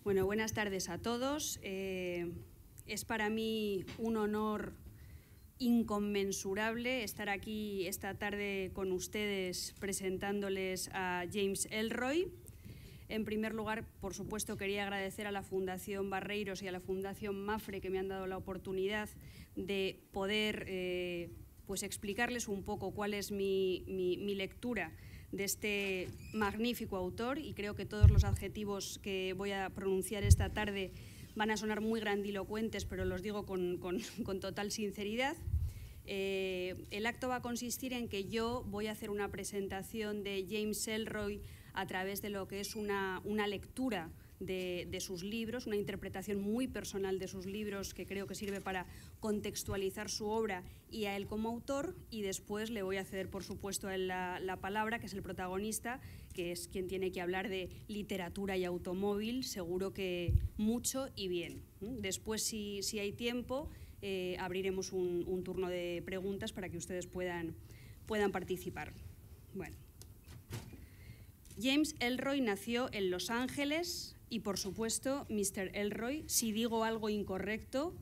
Bueno, buenas tardes a todos. Es para mí un honor inconmensurable estar aquí esta tarde con ustedes presentándoles a James Ellroy. En primer lugar, por supuesto, quería agradecer a la Fundación Barreiros y a la Fundación Mafre que me han dado la oportunidad de poder pues explicarles un poco cuál es mi lectura de este magnífico autor, y creo que todos los adjetivos que voy a pronunciar esta tarde van a sonar muy grandilocuentes, pero los digo con total sinceridad. El acto va a consistir en que yo voy a hacer una presentación de James Ellroy a través de lo que es una lectura de sus libros, una interpretación muy personal de sus libros que creo que sirve para contextualizar su obra y a él como autor, y después le voy a ceder, por supuesto, a él la palabra, que es el protagonista, que es quien tiene que hablar de literatura y automóvil, seguro que mucho y bien. Después, si hay tiempo, abriremos un turno de preguntas para que ustedes puedan participar. Bueno. James Ellroy nació en Los Ángeles y, por supuesto, Mr. Ellroy, si digo algo incorrecto,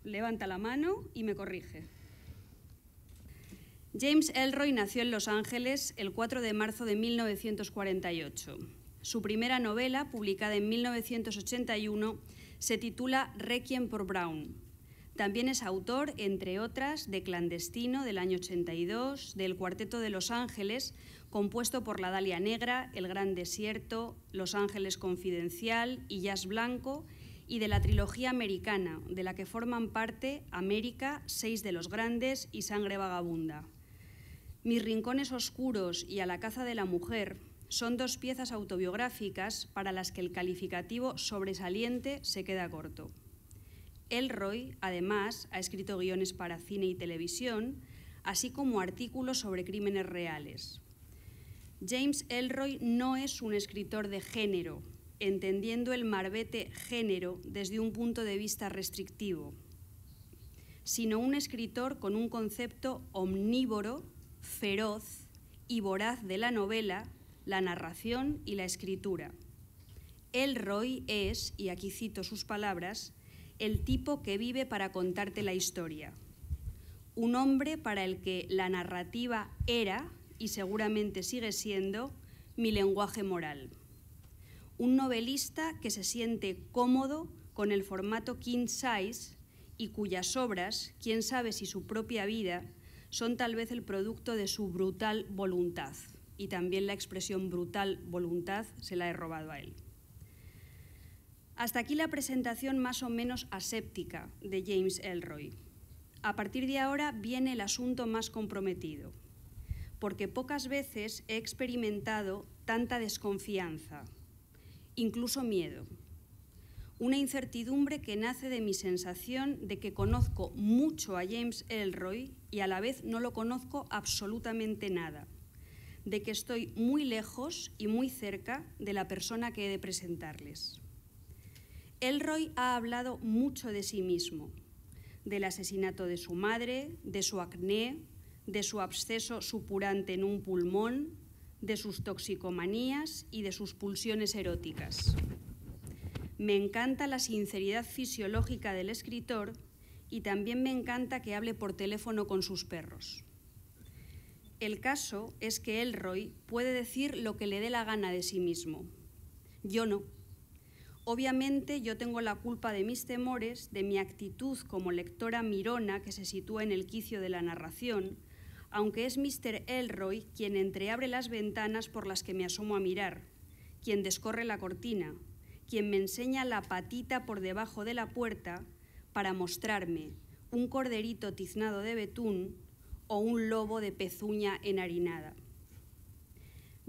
levanta la mano y me corrige. James Ellroy nació en Los Ángeles el 4 de marzo de 1948. Su primera novela, publicada en 1981, se titula Requiem por Brown. También es autor, entre otras, de Clandestino, del año 82, del Cuarteto de Los Ángeles, compuesto por La Dalia Negra, El Gran Desierto, Los Ángeles Confidencial y Jazz Blanco, y de la trilogía americana, de la que forman parte América, Seis de los Grandes y Sangre Vagabunda. Mis rincones oscuros y A la caza de la mujer son dos piezas autobiográficas para las que el calificativo sobresaliente se queda corto. Ellroy, además, ha escrito guiones para cine y televisión, así como artículos sobre crímenes reales. James Ellroy no es un escritor de género, entendiendo el marbete género desde un punto de vista restrictivo, sino un escritor con un concepto omnívoro, feroz y voraz de la novela, la narración y la escritura. Ellroy es, y aquí cito sus palabras, el tipo que vive para contarte la historia. Un hombre para el que la narrativa era, y seguramente sigue siendo, mi lenguaje moral. Un novelista que se siente cómodo con el formato king size y cuyas obras, quién sabe si su propia vida, son tal vez el producto de su brutal voluntad. Y también la expresión brutal voluntad se la he robado a él. Hasta aquí la presentación más o menos aséptica de James Ellroy. A partir de ahora viene el asunto más comprometido, porque pocas veces he experimentado tanta desconfianza, incluso miedo. Una incertidumbre que nace de mi sensación de que conozco mucho a James Ellroy y a la vez no lo conozco absolutamente nada, de que estoy muy lejos y muy cerca de la persona que he de presentarles. Ellroy ha hablado mucho de sí mismo, del asesinato de su madre, de su acné, de su absceso supurante en un pulmón, de sus toxicomanías y de sus pulsiones eróticas. Me encanta la sinceridad fisiológica del escritor y también me encanta que hable por teléfono con sus perros. El caso es que Ellroy puede decir lo que le dé la gana de sí mismo. Yo no. Obviamente yo tengo la culpa de mis temores, de mi actitud como lectora mirona que se sitúa en el quicio de la narración, aunque es Mr. Ellroy quien entreabre las ventanas por las que me asomo a mirar, quien descorre la cortina, quien me enseña la patita por debajo de la puerta para mostrarme un corderito tiznado de betún o un lobo de pezuña enharinada.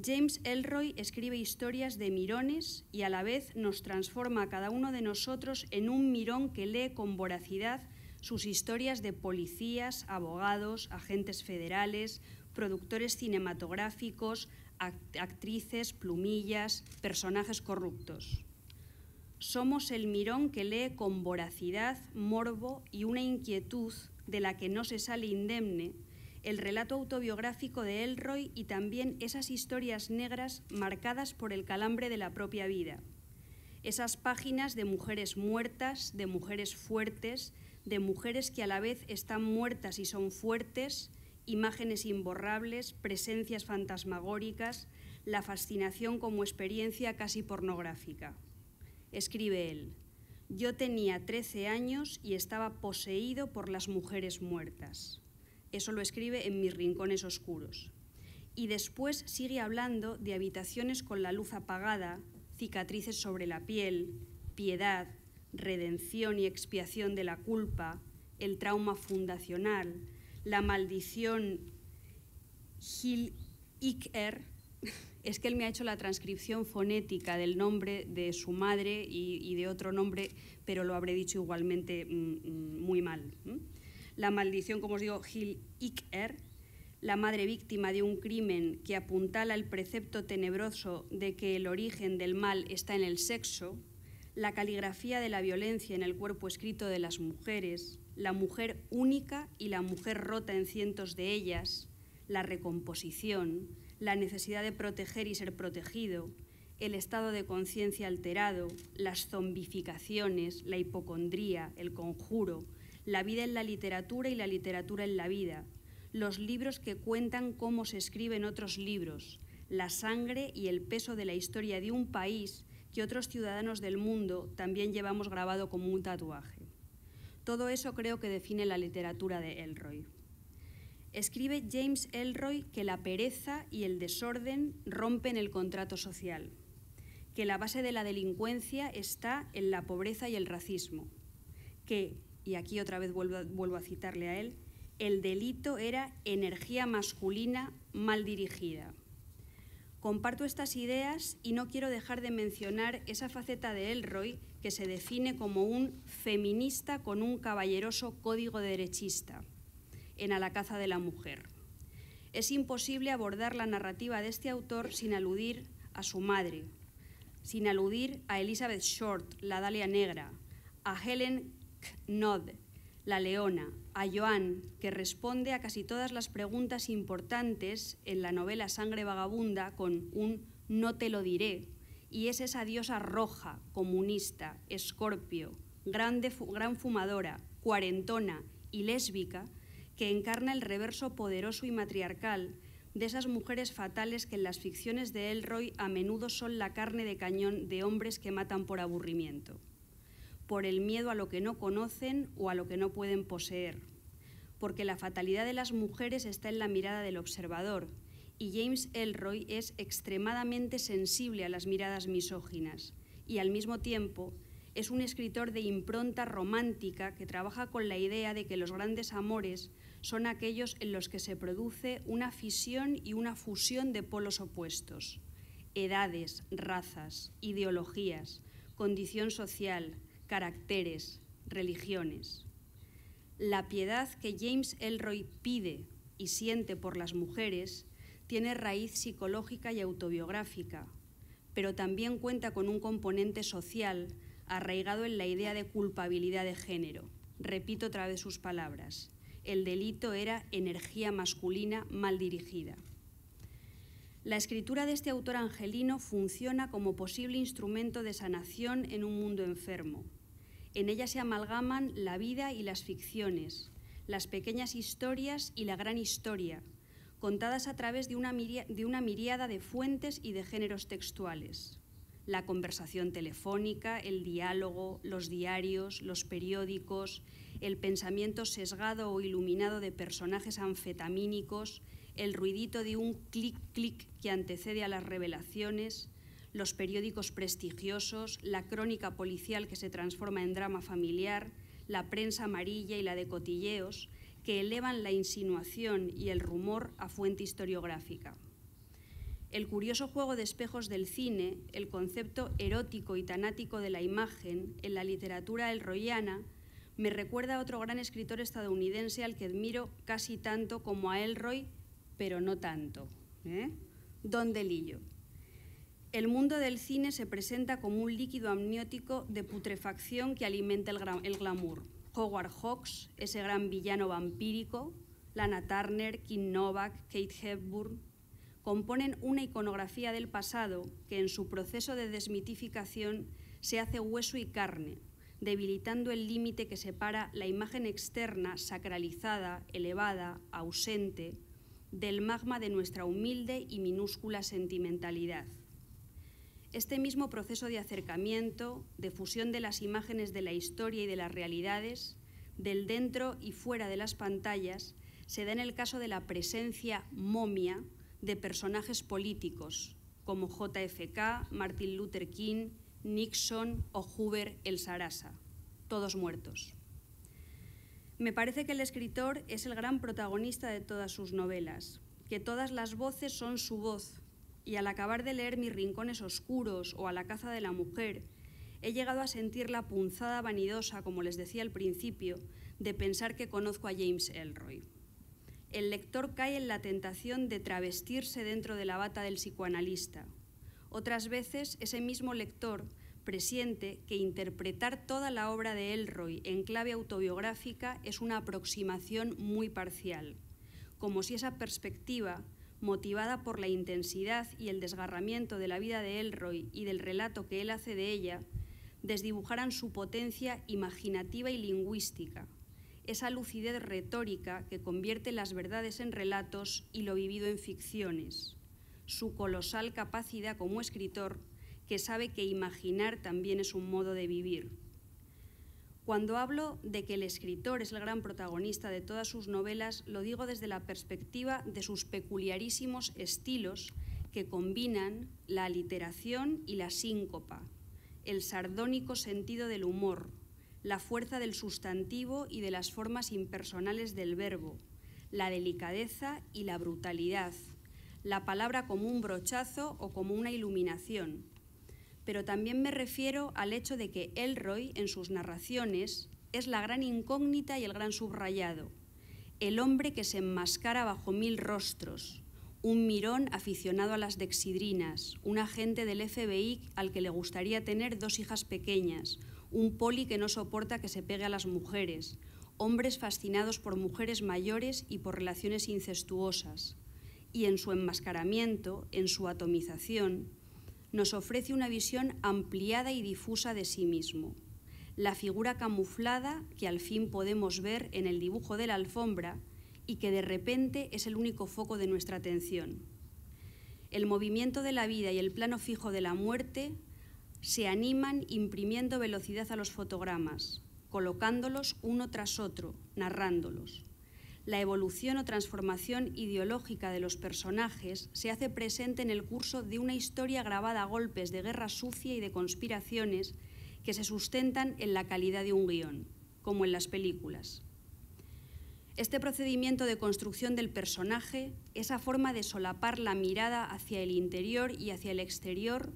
James Ellroy escribe historias de mirones y a la vez nos transforma a cada uno de nosotros en un mirón que lee con voracidad sus historias de policías, abogados, agentes federales, productores cinematográficos, actrices, plumillas, personajes corruptos. Somos el mirón que lee con voracidad, morbo y una inquietud de la que no se sale indemne el relato autobiográfico de Ellroy y también esas historias negras marcadas por el calambre de la propia vida. Esas páginas de mujeres muertas, de mujeres fuertes, de mujeres que a la vez están muertas y son fuertes, imágenes imborrables, presencias fantasmagóricas, la fascinación como experiencia casi pornográfica. Escribe él: yo tenía 13 años y estaba poseído por las mujeres muertas. Eso lo escribe en Mis rincones oscuros. Y después sigue hablando de habitaciones con la luz apagada, cicatrices sobre la piel, piedad, redención y expiación de la culpa, el trauma fundacional, la maldición Hil-Iker. Es que él me ha hecho la transcripción fonética del nombre de su madre y de otro nombre, pero lo habré dicho igualmente muy mal. La maldición, como os digo, Hil-Iker, la madre víctima de un crimen que apuntala el precepto tenebroso de que el origen del mal está en el sexo, la caligrafía de la violencia en el cuerpo escrito de las mujeres, la mujer única y la mujer rota en cientos de ellas, la recomposición, la necesidad de proteger y ser protegido, el estado de conciencia alterado, las zombificaciones, la hipocondría, el conjuro, la vida en la literatura y la literatura en la vida, los libros que cuentan cómo se escriben otros libros, la sangre y el peso de la historia de un país que otros ciudadanos del mundo también llevamos grabado como un tatuaje. Todo eso creo que define la literatura de Ellroy. Escribe James Ellroy que la pereza y el desorden rompen el contrato social, que la base de la delincuencia está en la pobreza y el racismo, que, y aquí otra vez vuelvo a citarle a él, el delito era energía masculina mal dirigida. Comparto estas ideas y no quiero dejar de mencionar esa faceta de Ellroy que se define como un feminista con un caballeroso código derechista en A la caza de la mujer. Es imposible abordar la narrativa de este autor sin aludir a su madre, sin aludir a Elizabeth Short, la Dalia Negra, a Helen Knodd, la Leona, a Joan, que responde a casi todas las preguntas importantes en la novela Sangre vagabunda con un no te lo diré, y es esa diosa roja, comunista, escorpio, gran fumadora, cuarentona y lésbica que encarna el reverso poderoso y matriarcal de esas mujeres fatales que en las ficciones de Ellroy a menudo son la carne de cañón de hombres que matan por aburrimiento, por el miedo a lo que no conocen o a lo que no pueden poseer, porque la fatalidad de las mujeres está en la mirada del observador, y James Ellroy es extremadamente sensible a las miradas misóginas, y al mismo tiempo es un escritor de impronta romántica que trabaja con la idea de que los grandes amores son aquellos en los que se produce una fisión y una fusión de polos opuestos, edades, razas, ideologías, condición social, caracteres, religiones. La piedad que James Ellroy pide y siente por las mujeres tiene raíz psicológica y autobiográfica, pero también cuenta con un componente social arraigado en la idea de culpabilidad de género. Repito otra vez sus palabras: el delito era energía masculina mal dirigida. La escritura de este autor angelino funciona como posible instrumento de sanación en un mundo enfermo. En ella se amalgaman la vida y las ficciones, las pequeñas historias y la gran historia, contadas a través de una miríada de fuentes y de géneros textuales. La conversación telefónica, el diálogo, los diarios, los periódicos, el pensamiento sesgado o iluminado de personajes anfetamínicos, el ruidito de un clic-clic que antecede a las revelaciones, los periódicos prestigiosos, la crónica policial que se transforma en drama familiar, la prensa amarilla y la de cotilleos, que elevan la insinuación y el rumor a fuente historiográfica. El curioso juego de espejos del cine, el concepto erótico y tanático de la imagen en la literatura ellroyana, me recuerda a otro gran escritor estadounidense al que admiro casi tanto como a Ellroy, pero no tanto, Don DeLillo. El mundo del cine se presenta como un líquido amniótico de putrefacción que alimenta el glamour. Howard Hawks, ese gran villano vampírico, Lana Turner, Kim Novak, Kate Hepburn. componen una iconografía del pasado que en su proceso de desmitificación se hace hueso y carne, debilitando el límite que separa la imagen externa, sacralizada, elevada, ausente, del magma de nuestra humilde y minúscula sentimentalidad. Este mismo proceso de acercamiento, de fusión de las imágenes de la historia y de las realidades, del dentro y fuera de las pantallas, se da en el caso de la presencia momia de personajes políticos como JFK, Martin Luther King, Nixon o Hoover el Sarasa, todos muertos. Me parece que el escritor es el gran protagonista de todas sus novelas, que todas las voces son su voz, y al acabar de leer Mis rincones oscuros o A la caza de la mujer, he llegado a sentir la punzada vanidosa, como les decía al principio, de pensar que conozco a James Ellroy. El lector cae en la tentación de travestirse dentro de la bata del psicoanalista. Otras veces, ese mismo lector presiente que interpretar toda la obra de Ellroy en clave autobiográfica es una aproximación muy parcial, como si esa perspectiva, motivada por la intensidad y el desgarramiento de la vida de Ellroy y del relato que él hace de ella, desdibujaran su potencia imaginativa y lingüística, esa lucidez retórica que convierte las verdades en relatos y lo vivido en ficciones, su colosal capacidad como escritor, que sabe que imaginar también es un modo de vivir. Cuando hablo de que el escritor es el gran protagonista de todas sus novelas, lo digo desde la perspectiva de sus peculiarísimos estilos que combinan la aliteración y la síncopa, el sardónico sentido del humor, la fuerza del sustantivo y de las formas impersonales del verbo, la delicadeza y la brutalidad, la palabra como un brochazo o como una iluminación. Pero también me refiero al hecho de que Ellroy, en sus narraciones, es la gran incógnita y el gran subrayado, el hombre que se enmascara bajo 1000 rostros, un mirón aficionado a las dexidrinas, un agente del FBI al que le gustaría tener 2 hijas pequeñas, un poli que no soporta que se pegue a las mujeres, hombres fascinados por mujeres mayores y por relaciones incestuosas. Y en su enmascaramiento, en su atomización, nos ofrece una visión ampliada y difusa de sí mismo, la figura camuflada que al fin podemos ver en el dibujo de la alfombra y que de repente es el único foco de nuestra atención. El movimiento de la vida y el plano fijo de la muerte se animan imprimiendo velocidad a los fotogramas, colocándolos uno tras otro, narrándolos. La evolución o transformación ideológica de los personajes se hace presente en el curso de una historia grabada a golpes de guerra sucia y de conspiraciones que se sustentan en la calidad de un guión, como en las películas. Este procedimiento de construcción del personaje, esa forma de solapar la mirada hacia el interior y hacia el exterior,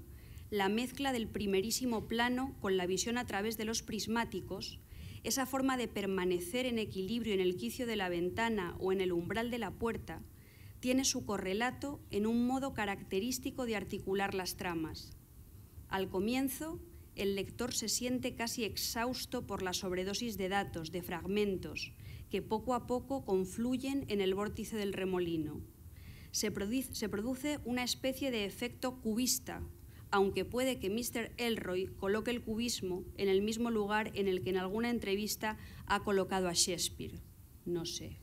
la mezcla del primerísimo plano con la visión a través de los prismáticos, esa forma de permanecer en equilibrio en el quicio de la ventana o en el umbral de la puerta, tiene su correlato en un modo característico de articular las tramas. Al comienzo, el lector se siente casi exhausto por la sobredosis de datos, de fragmentos, que poco a poco confluyen en el vórtice del remolino. Se produce una especie de efecto cubista, aunque puede que Mr. Ellroy coloque el cubismo en el mismo lugar en el que en alguna entrevista ha colocado a Shakespeare. No sé.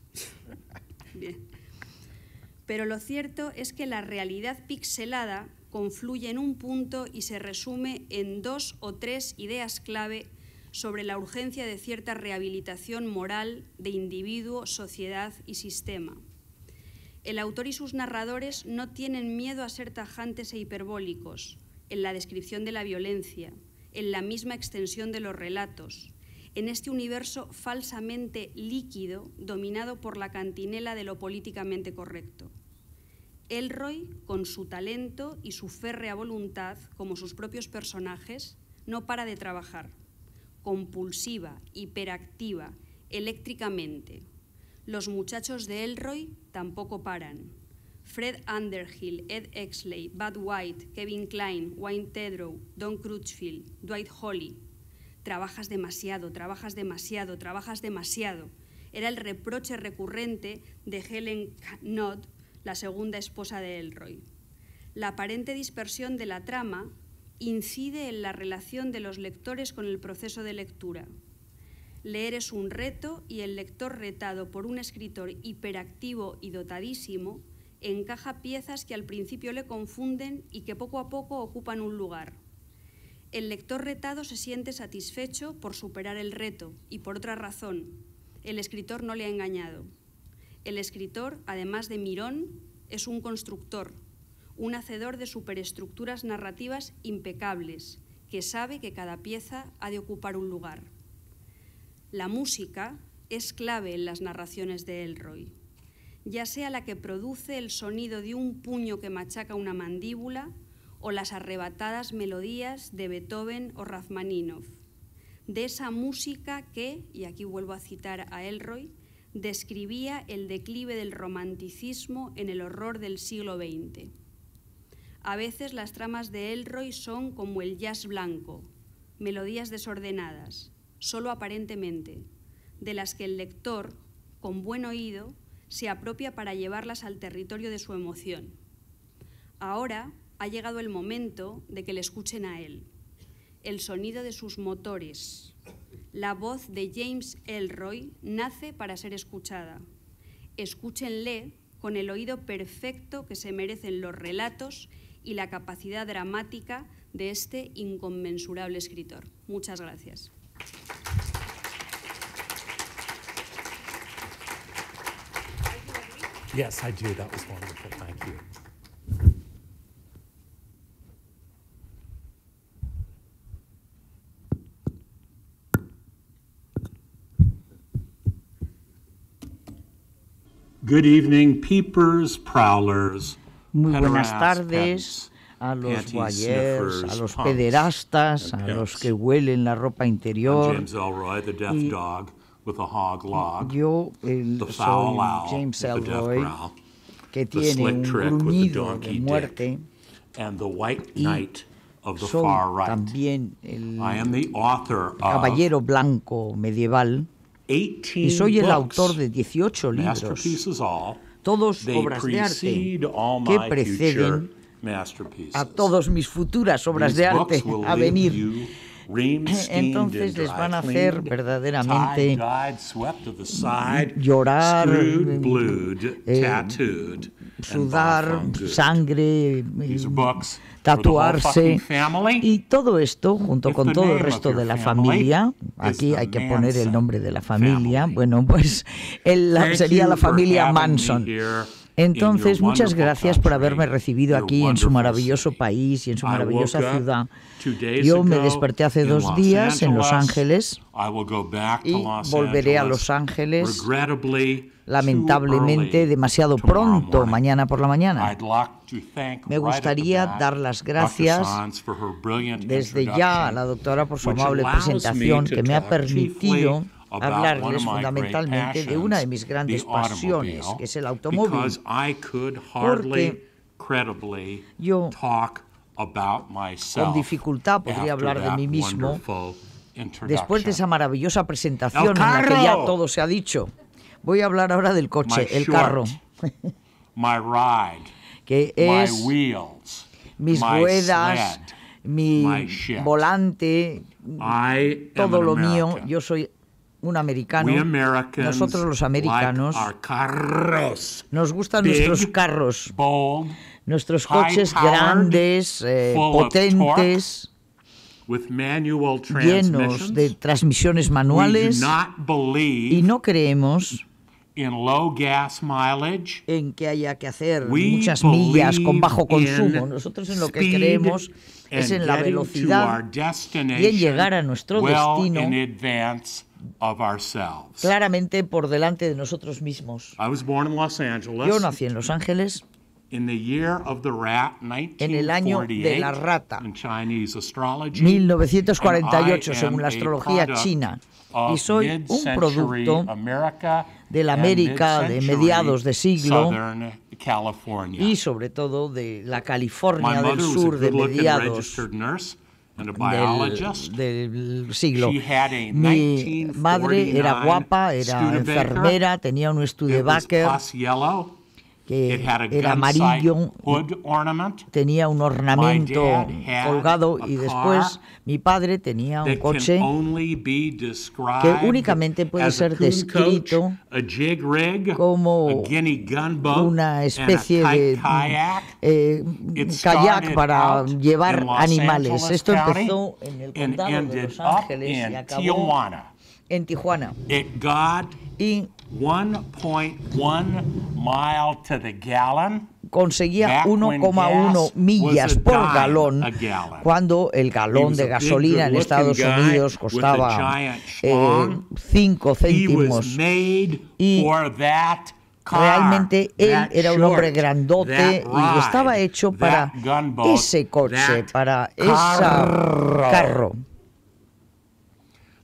Bien. Pero lo cierto es que la realidad pixelada confluye en un punto y se resume en 2 o 3 ideas clave sobre la urgencia de cierta rehabilitación moral de individuo, sociedad y sistema. El autor y sus narradores no tienen miedo a ser tajantes e hiperbólicos en la descripción de la violencia, en la misma extensión de los relatos, en este universo falsamente líquido dominado por la cantinela de lo políticamente correcto. Ellroy, con su talento y su férrea voluntad, como sus propios personajes, no para de trabajar, compulsiva, hiperactiva, eléctricamente. Los muchachos de Ellroy tampoco paran. Fred Underhill, Ed Exley, Bud White, Kevin Kline, Wayne Tedrow, Don Crutchfield, Dwight Holly. Trabajas demasiado, trabajas demasiado, trabajas demasiado. Era el reproche recurrente de Helen Knodd, la segunda esposa de Elroy. La aparente dispersión de la trama incide en la relación de los lectores con el proceso de lectura. Leer es un reto y el lector retado por un escritor hiperactivo y dotadísimo encaja piezas que al principio le confunden y que poco a poco ocupan un lugar. El lector retado se siente satisfecho por superar el reto y por otra razón. El escritor no le ha engañado. El escritor, además de mirón, es un constructor, un hacedor de superestructuras narrativas impecables, que sabe que cada pieza ha de ocupar un lugar. La música es clave en las narraciones de Elroy, ya sea la que produce el sonido de un puño que machaca una mandíbula o las arrebatadas melodías de Beethoven o Rachmaninoff, de esa música que, y aquí vuelvo a citar a Elroy, describía el declive del romanticismo en el horror del siglo XX. A veces las tramas de Elroy son como el jazz blanco, melodías desordenadas, solo aparentemente, de las que el lector, con buen oído, se apropia para llevarlas al territorio de su emoción. Ahora ha llegado el momento de que le escuchen a él, el sonido de sus motores. La voz de James Elroy nace para ser escuchada. Escúchenle con el oído perfecto que se merecen los relatos y la capacidad dramática de este inconmensurable escritor. Muchas gracias. Yes, I do. That was wonderful. Thank you. Good evening, peepers, prowlers, Muy buenas pederasts, tardes a los voyeurs, a los pederastas, a los que huelen la ropa I'm interior. James Elroy, the deaf Y- dog with a hog log, Yo the soy foul owl James with the death Elroy, growl, que the tiene slick un trick with the gruñido donkey de dick, muerte, and the white y knight of the soy far right. también el I am the author of caballero blanco medieval, 18 y soy el books, autor de 18 libros, masterpieces all. todos They obras de arte, precede all que my preceden future masterpieces. a todas mis futuras obras These de arte books will a leave venir. you ream-steamed Entonces and les van a dry hacer cleaned, verdaderamente tie-dyed, swept to the side, llorar, screwed, blued, tattooed, and sudar, bafangooed. sangre, These are books for the whole tatuarse, fucking family. y todo esto junto If con the todo el name of resto your de la family familia. is Aquí the hay que poner el Manson nombre de la familia. family. Bueno, pues Thank sería you la for familia having me Manson. here Entonces, in your muchas wonderful gracias por country, haberme recibido your aquí en su wonderful maravilloso city. país y en su I maravillosa woke up ciudad. 2 days Yo me ago desperté hace in 2 Los días en Los Angeles. Ángeles I will go back to y Los volveré a Angeles, Los Ángeles, regrettably, lamentablemente too early demasiado tomorrow pronto, morning. mañana por la mañana. I'd like to thank Me right at the gustaría back dar las Dr. gracias Sanz for her brilliant desde ya a introduction, la doctora por su which amable allows me presentación, to que me ha talk permitido chiefly about one hablarles of my great fundamentalmente de una de mis passions, grandes the pasiones, automobile, que es el automóvil. because I could hardly Porque credibly yo, talk about myself con dificultad podría after hablar de that mí mismo wonderful introduction. después de esa maravillosa presentación ¡El en la que ya carro! todo se ha dicho. Voy a hablar ahora del coche, My el short, carro, my ride, que my es wheels, mis my ruedas, sled, mi my shit. volante, I am todo an lo mío. American. Yo soy un americano. We Americans Nosotros los americanos like our carros, nos gustan big, nuestros carros, bold, nuestros coches high-powered, grandes, full of potentes, with manual llenos de transmissions. transmisiones We do manuales, not believe y no creemos in low gas mileage. en que haya que hacer We muchas millas con bajo believe consumo. in Nosotros en lo que speed creemos es and en la getting to velocidad our destination y en llegar a nuestro well destino in advance of ourselves. claramente por delante de nosotros mismos. I was born in Los Angeles Yo nací en Los Ángeles in the year of the rat, en el año de la 1948, rata, in Chinese astrology, 1948 and I según la am a astrología product china, of y soy un mid-century producto America de la and América de mid-century mediados de siglo Southern California. y sobre todo de la My California mother del was a sur de good-looking mediados registered nurse and a biologist. del siglo. She had a Mi madre era 1949 guapa, era Studebaker, enfermera, tenía un It was Studebaker pus yellow, It que had a era gunsight amarillo, hood ornament tenía un ornamento My dad had colgado a y después car mi padre tenía un that coche can only be described que únicamente puede as a ser coon descrito coach, a jig rig, como a guinea gunboat, una especie de kayak. It kayak started para out llevar in Los animales. Angeles Esto County empezó en el and condado de ended Los up Ángeles y in acabó Tijuana. en Tijuana. It got Y 1.1 mile to the gallon. conseguía Back when 1,1 gas millas was a por dime galón, a gallon. cuando el He galón was de a big, gasolina en good-looking Estados guy Unidos with a costaba giant schlong. 5 He was céntimos. made Y for that car, realmente él that era un hombre short, grandote that y estaba ride, hecho that para gunboat, ese coche, that para ese carro.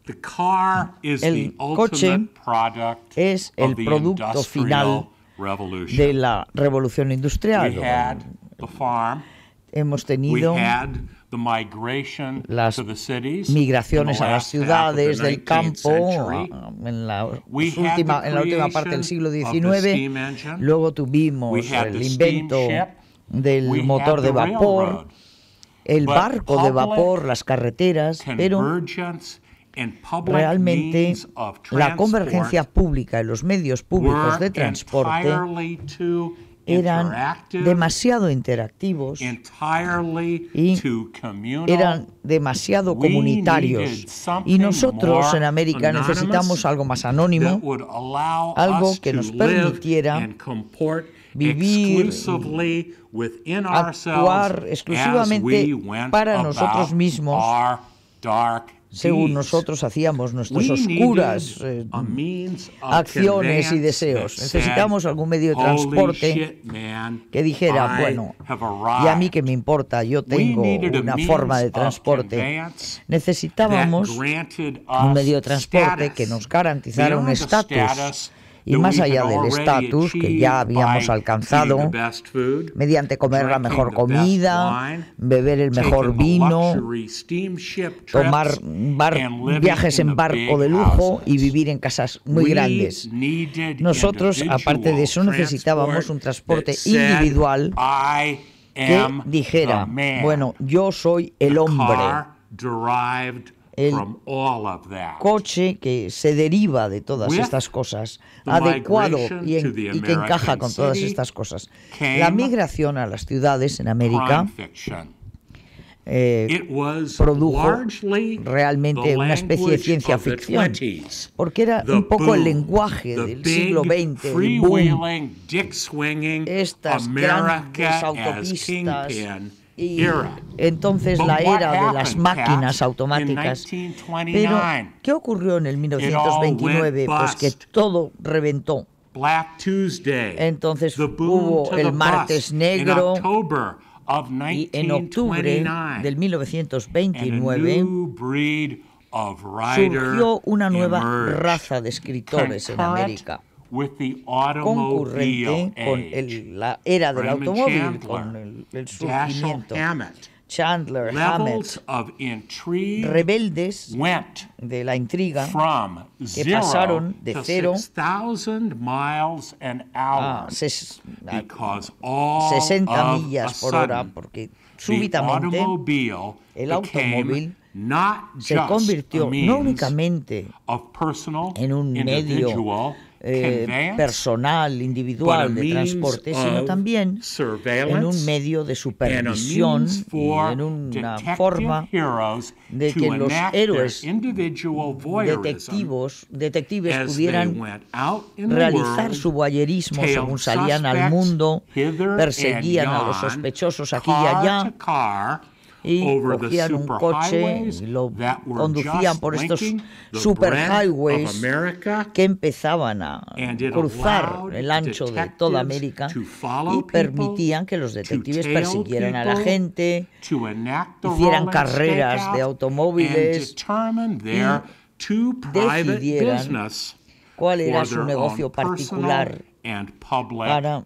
The car is El the coche ultimate product es el of the producto industrial final revolution. de la revolución industrial. We had the farm. Hemos We tenido had the migration las to the cities migraciones in the a las last half of the ciudades del 19th campo century. en la We had última the parte del siglo creation of the XIX. steam engine. Luego tuvimos We had el the invento steamship. del We motor had de the vapor, railroad. el But barco de public vapor, las carreteras, pero Convergence and public realmente means of la convergencia transport pública y los medios públicos de were transporte entirely too eran interactive, demasiado interactivos, entirely y too communal. eran demasiado We comunitarios. needed something Y nosotros more en América anonymous necesitamos algo más anónimo, that would allow algo us que to nos live permitiera and comport vivir, exclusively within actuar ourselves exclusivamente as we went para nosotros about mismos, our dark según deeds. nosotros hacíamos nuestras We oscuras needed a means of acciones y conveyance deseos. that Necesitamos said, algún medio de "Holy transporte shit, man, que dijera, I bueno, have ¿y a mí qué arrived." me importa? Yo We tengo needed a una means forma de of transporte. conveyance Necesitábamos that granted un us medio de transporte status que nos garantizara un beyond the estatus. status Y that más we allá had del already estatus que achieved ya habíamos by alcanzado, eating the best food, mediante comer la drinking mejor the best comida, wine, beber el mejor taking the vino, luxury steamship tomar trips, and living viajes in en the barco big de lujo y houses. vivir en casas muy We grandes. needed Nosotros, aparte de eso, individual necesitábamos un transport transporte that said, individual "I que am dijera, the man." bueno, yo soy el The hombre. car derived El from all of that. Coche que se deriva de todas With estas cosas, the adecuado migration y to the que encaja American con todas city estas cosas. came La migración a las ciudades en América Crime fiction. eh, It was produjo largely realmente the una especie de language ciencia of the ficción, 20s. porque era The un poco el boom, lenguaje the del big, siglo XX, el boom, freewheeling, dick-swinging, estas America grandes as autopistas. kingpin Y era. entonces But la what era de las happened, máquinas Pat, automáticas. in 1929? Pero, ¿qué ocurrió en el 1929? It all Pues que went bust. todo reventó. Black Tuesday. Entonces the boom hubo to el the martes bus negro, in October of y en octubre 1929. del And a 1929 new breed of writer surgió una nueva emerged, raza de escritores en concurrent América, with the concurrente automobile con age. la era del Raymond automóvil, Chandler, con el Dashiell surgimiento. Hammett. Chandler, Levels Hammett, of intrigue rebeldes went de la intriga from zero pasaron de to cero 6,000 miles an a hour a because all 60 of millas a por hora, sudden, porque the súbitamente automobile el automóvil became not se just convirtió a no means únicamente of personal, en un medio individual conveyance, personal, individual but a de means transporte, sino of también surveillance en un medio de and a supervisión means y for en una detective forma heroes de to que los enact their héroes individual voyeurism detectives as pudieran they went out in the realizar world, su voyerismo tailed según salían al suspects mundo, hither perseguían and a los yon, sospechosos aquí y car allá, to car, y over the cogían un coche superhighways y lo that were conducían just por estos linking the superhighways breadth of America, que empezaban a and it cruzar allowed el ancho de toda detectives América to follow y people, permitían que los detectives to tail persiguieran a la people, gente, to enact the hicieran rolling carreras stakeout, de automóviles and determine their to-private decidieran business cuál era for su their negocio own personal particular and public para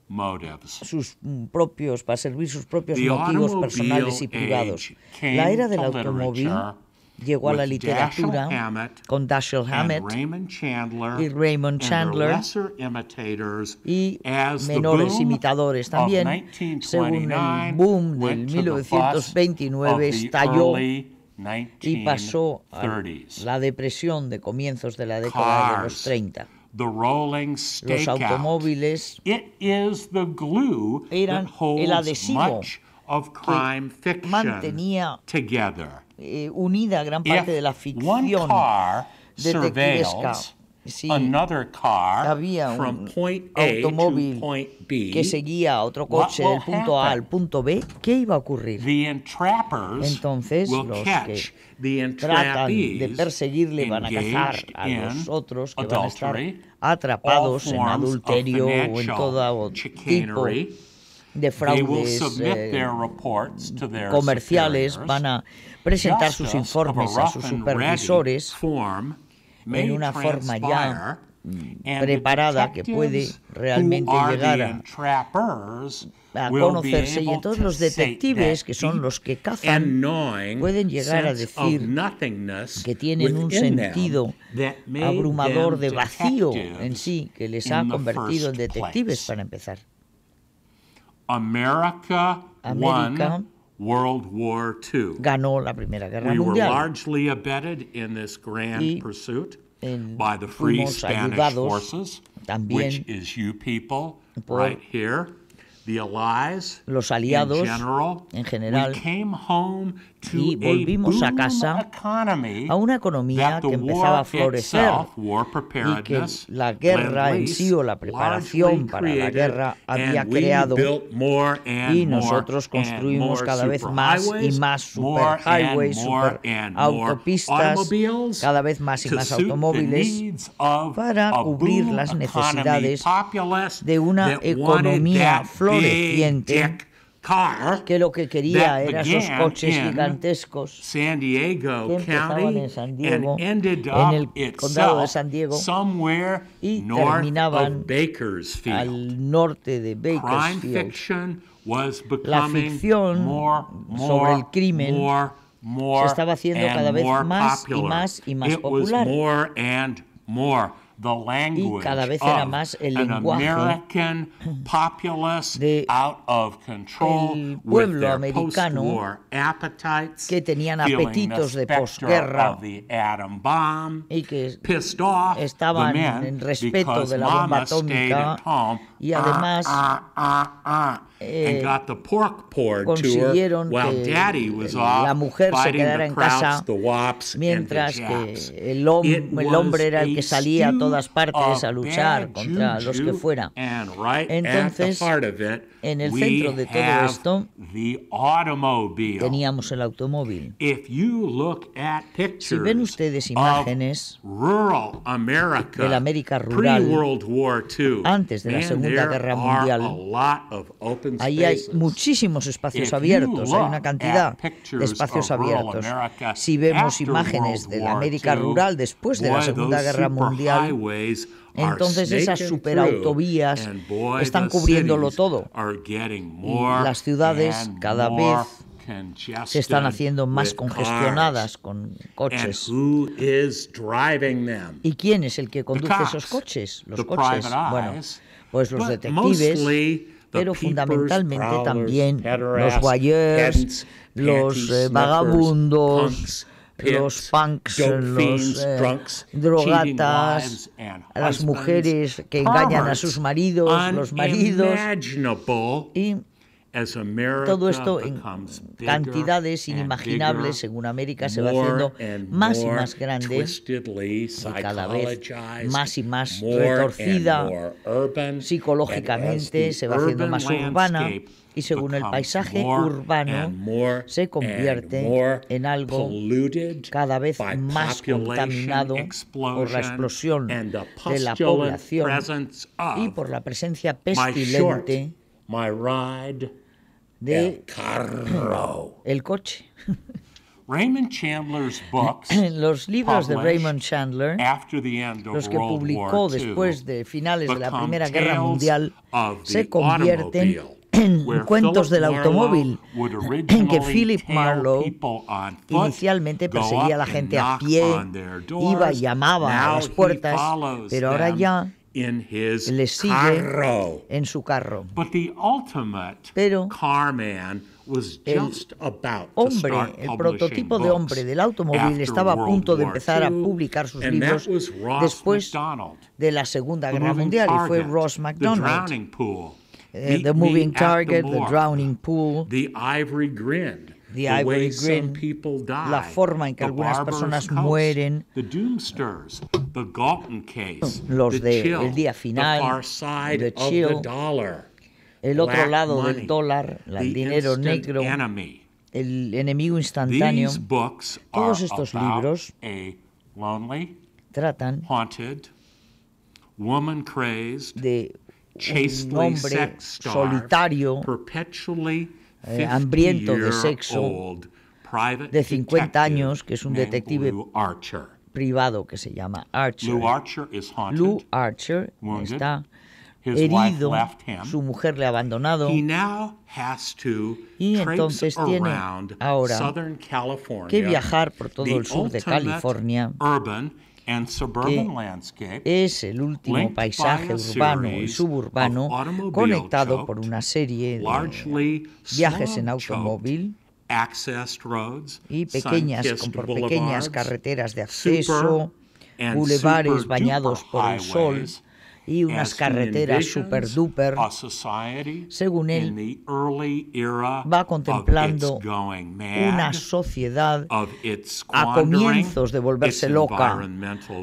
motives. para servir sus propios The motivos automobile personales y privados. age came La era del to automóvil literature llegó a la with literatura Dashiell Hammett con Dashiell Hammett and Raymond Chandler y Raymond and Chandler their lesser imitators y as the menores boom imitadores of también. Según el 1929 boom del went to the bust 1929 of the estalló early y pasó a 1930s. la depresión de comienzos de la década de los Cars, 30. the rolling Los stakeout. automóviles It is the glue eran that el holds adhesivo much of crime fiction mantenía together. Unida gran parte de la If one ficción car detectivesca. surveils Si another car había from un point A to automóvil point B, que seguía a otro what coche will del punto A al happen? punto B, ¿qué iba a ocurrir? The entrappers Entonces, will los catch the Tratan de entrappees perseguirle, van a cazar engaged a los in otros que van a estar adultery, atrapados all en forms of adulterio o en financial todo tipo chicanery. de They will fraudes submit their reports to their comerciales, superiors. van a presentar sus Justice of a informes a rough sus and supervisores ready form may en una forma ya transpire, and preparada que puede detectives realmente who are llegar the a entrappers will be conocerse, y able entonces to los say detectives, that que son deep los que and cazan, gnawing pueden llegar a sense decir of nothingness que tienen un within them sentido that made abrumador de them vacío detectives en sí, que les ha in the convertido en first detectives place. para empezar. America América won World War II. Ganó la Primera Guerra We were Mundial largely abetted in this grand y pursuit by the Free fuimos Spanish ayudados Forces, también which is you people por right here, the Allies los aliados in en general, we came home to y volvimos a a casa economy a una economía that the que empezaba war a florecer itself, war y que preparedness, la guerra en sí o la preparación para la guerra había creado, y nosotros construimos cada vez más y más superhighways, superautopistas, cada vez más y más automóviles para cubrir las necesidades de una economía floreciente que lo que quería era esos coches gigantescos San Diego que empezaban County en San Diego, and ended en up el condado de itself San Diego, somewhere y north terminaban of Bakersfield. al norte de Crime Bakersfield. fiction was La becoming ficción sobre el crimen se estaba haciendo cada vez más y más y más popular. More and more the language Y cada vez era of más el an lenguaje American populace de out of control el with pueblo their americano post-war appetites, que tenían feeling apetitos the de specter posguerra of the atom bomb, y que pissed off estaban the men en respeto because de la bomba mama stayed atómica at home, y además and got the pork poured to her consiguieron while que daddy was la off mujer se fighting quedara the en Krauts, casa the Wops, mientras and the que Japs. el hombre era el que salía a todas partes a luchar contra los que fuera. Entonces, en el centro de todo esto teníamos el automóvil. Si ven ustedes imágenes de la América rural antes de la Segunda Guerra Mundial, ahí hay muchísimos espacios abiertos, hay una cantidad de espacios abiertos. Si vemos imágenes de la América rural después de la Segunda Guerra Mundial, entonces esas superautovías están cubriéndolo todo. Y las ciudades cada vez se están haciendo más congestionadas con coches. ¿Y quién es el que conduce esos coches? Los coches. Bueno, pues los detectives, pero fundamentalmente también los voyeurs, los vagabundos, los punks, los drogatas, las mujeres que engañan a sus maridos, los maridos, y todo esto en cantidades inimaginables, según América se va haciendo más y más grande y cada vez más y más retorcida psicológicamente, se va haciendo más urbana y según el paisaje urbano se convierte en algo cada vez más contaminado por la explosión de la población y por la presencia pestilente de el coche. Raymond Chandler's books, los libros de Raymond Chandler, los que publicó después de finales de la Primera Guerra Mundial, se convierten Cuentos del automóvil, en que Philip Marlowe inicialmente perseguía a la gente a pie, iba y llamaba a las puertas, pero ahora ya les sigue en su carro. Pero el prototipo de hombre del automóvil estaba a punto de empezar a publicar sus libros después de la Segunda Guerra Mundial, y fue Ross MacDonald. The Moving Target, The Drowning Pool, The Ivory Grin, la forma en que algunas personas mueren, los de El Día Final, The Chill, El Otro Lado del Dólar, el dinero negro, El enemigo instantáneo. Todos estos libros tratan de un hombre solitario, hambriento de sexo, de 50 años, que es un detective privado que se llama Archer. Lou Archer está herido, su mujer le ha abandonado, y entonces tiene ahora que viajar por todo el sur de California, que es el último paisaje urbano y suburbano conectado por una serie de viajes en automóvil y por pequeñas carreteras de acceso, bulevares bañados por el sol y unas carreteras super duper. Según él, va contemplando una sociedad a comienzos de volverse loca,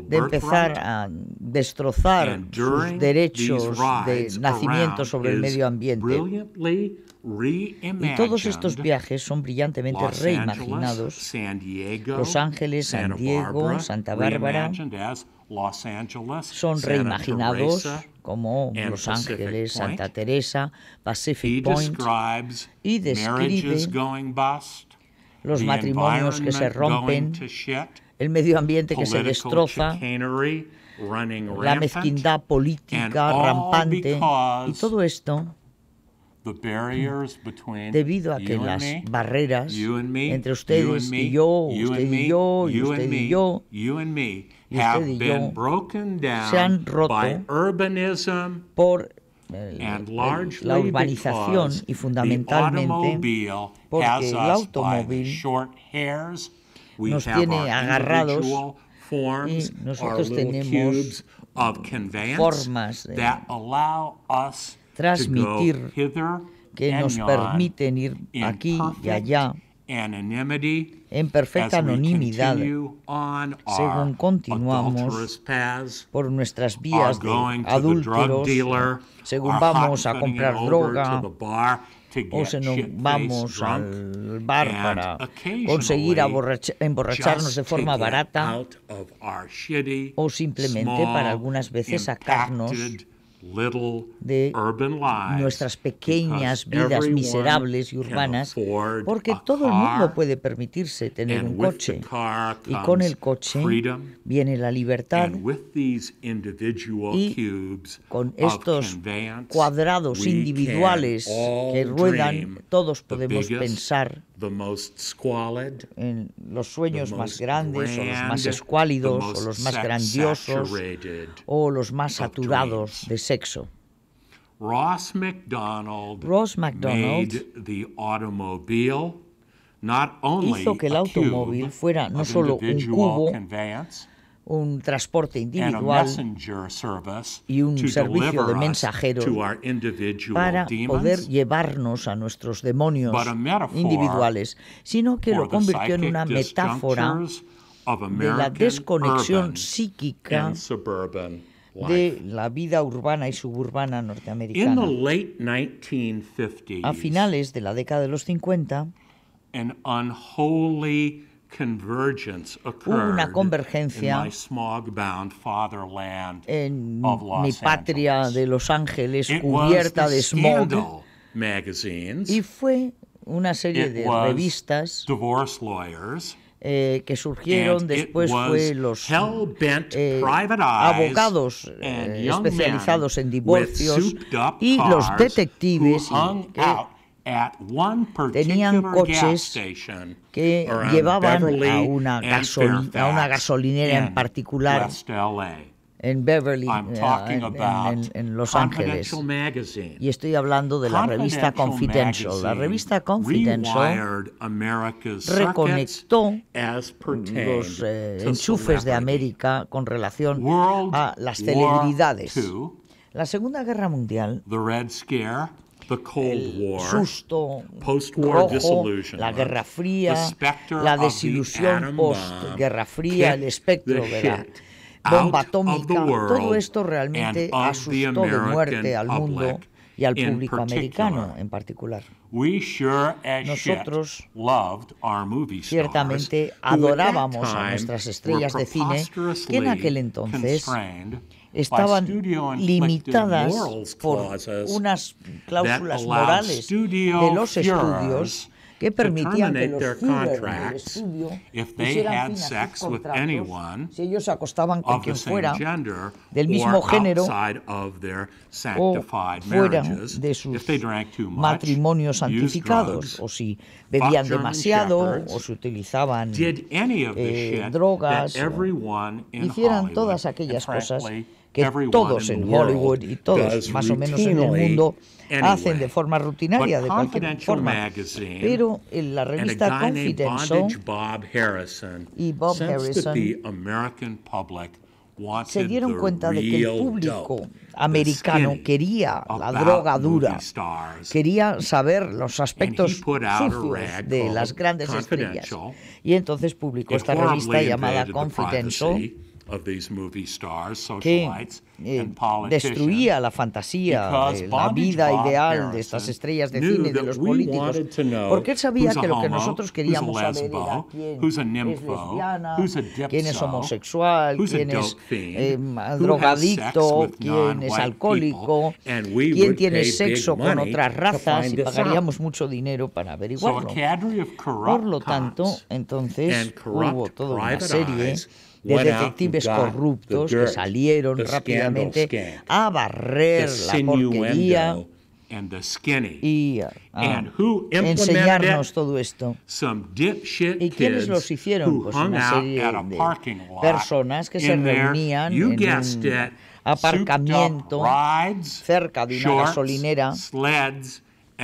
de empezar a destrozar sus derechos de nacimiento sobre el medio ambiente. Y todos estos viajes son brillantemente reimaginados. Los Ángeles, San Diego, Santa Bárbara son reimaginados como Los Ángeles, Santa Teresa, Pacific Point, y describe los matrimonios que se rompen, el medio ambiente que se destroza, la mezquindad política rampante, y todo esto debido a que las barreras entre ustedes y yo, usted y yo, y usted y yo, y usted y yo se han roto por la urbanización y fundamentalmente porque el automóvil nos tiene agarrados y nosotros tenemos formas de transmitir que nos permiten ir aquí y allá en perfecta anonimidad según continuamos por nuestras vías de adúlteros, según vamos a comprar droga o se nos vamos al bar para conseguir emborracharnos de forma barata o simplemente para algunas veces sacarnos de nuestras pequeñas vidas miserables y urbanas, porque todo el mundo puede permitirse tener un coche, y con el coche viene la libertad, y con estos cuadrados individuales que ruedan, todos podemos pensar en los sueños más grandes o los más escuálidos o los más grandiosos o los más saturados de sexo. Ross MacDonald hizo que el automóvil fuera no solo un cubo, un transporte individual y un servicio de mensajeros para poder llevarnos a nuestros demonios individuales, sino que lo convirtió en una metáfora de la desconexión psíquica de la vida urbana y suburbana norteamericana. A finales de la década de los 50, hubo una convergencia en mi patria de Los Ángeles cubierta de smog, y fue una serie de revistas que surgieron, después fue los abogados especializados en divorcios y los detectives tenían coches que llevaban a una gasolinera en particular en Beverly, en Los Ángeles. Y estoy hablando de la revista Confidential. La revista Confidential reconectó los enchufes de América con relación a las celebridades. La Segunda Guerra Mundial, el susto rojo, la Guerra Fría, la desilusión post-Guerra Fría, el espectro de la bomba atómica, todo esto realmente asustó de muerte al mundo y al público americano en particular. Nosotros ciertamente adorábamos a nuestras estrellas de cine, que en aquel entonces estaban limitadas por unas cláusulas morales de los estudios que permitían que los figures del estudio pusieran fin a sus contratos si ellos se acostaban con quien fuera del mismo género o fuera de sus matrimonios santificados, o si bebían demasiado o si utilizaban drogas, hicieran todas aquellas cosas que todos en Hollywood y todos más o menos en el mundo hacen de forma rutinaria, de cualquier forma. Pero en la revista Confidential y Bob Harrison se dieron cuenta de que el público americano quería la droga dura, quería saber los aspectos sucios de las grandes estrellas. Y entonces publicó esta revista llamada Confidential, que destruía la fantasía de la vida ideal de estas estrellas de cine y de los políticos, porque él sabía que lo que nosotros queríamos saber era quién es lesbiana, quién es homosexual, quién es drogadicto, quién es alcohólico, quién tiene sexo con otras razas, y pagaríamos mucho dinero para averiguarlo. Por lo tanto, entonces hubo toda una serie de detectives corruptos que salieron rápidamente a barrer la porquería y a enseñarnos todo esto. ¿Y quiénes los hicieron? Pues una serie de personas que se reunían en un aparcamiento cerca de una gasolinera y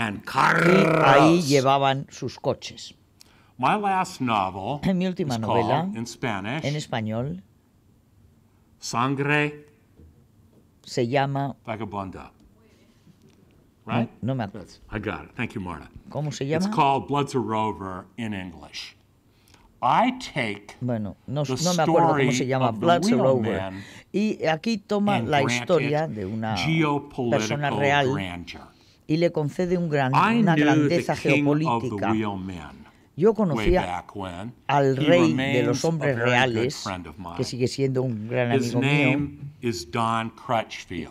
ahí llevaban sus coches. Mi última novela, en español, Sangre se llama Vagabunda. Right? No me acuerdo. I got it. Thank you, Marta. ¿Cómo se llama? It's called Blood's a Rover in English. I take no me acuerdo cómo se llama, Blood's a Rover. Y aquí toma la historia de una persona real y le concede una grandeza geopolítica. Yo conocía al rey de los hombres reales, que sigue siendo un gran amigo mío,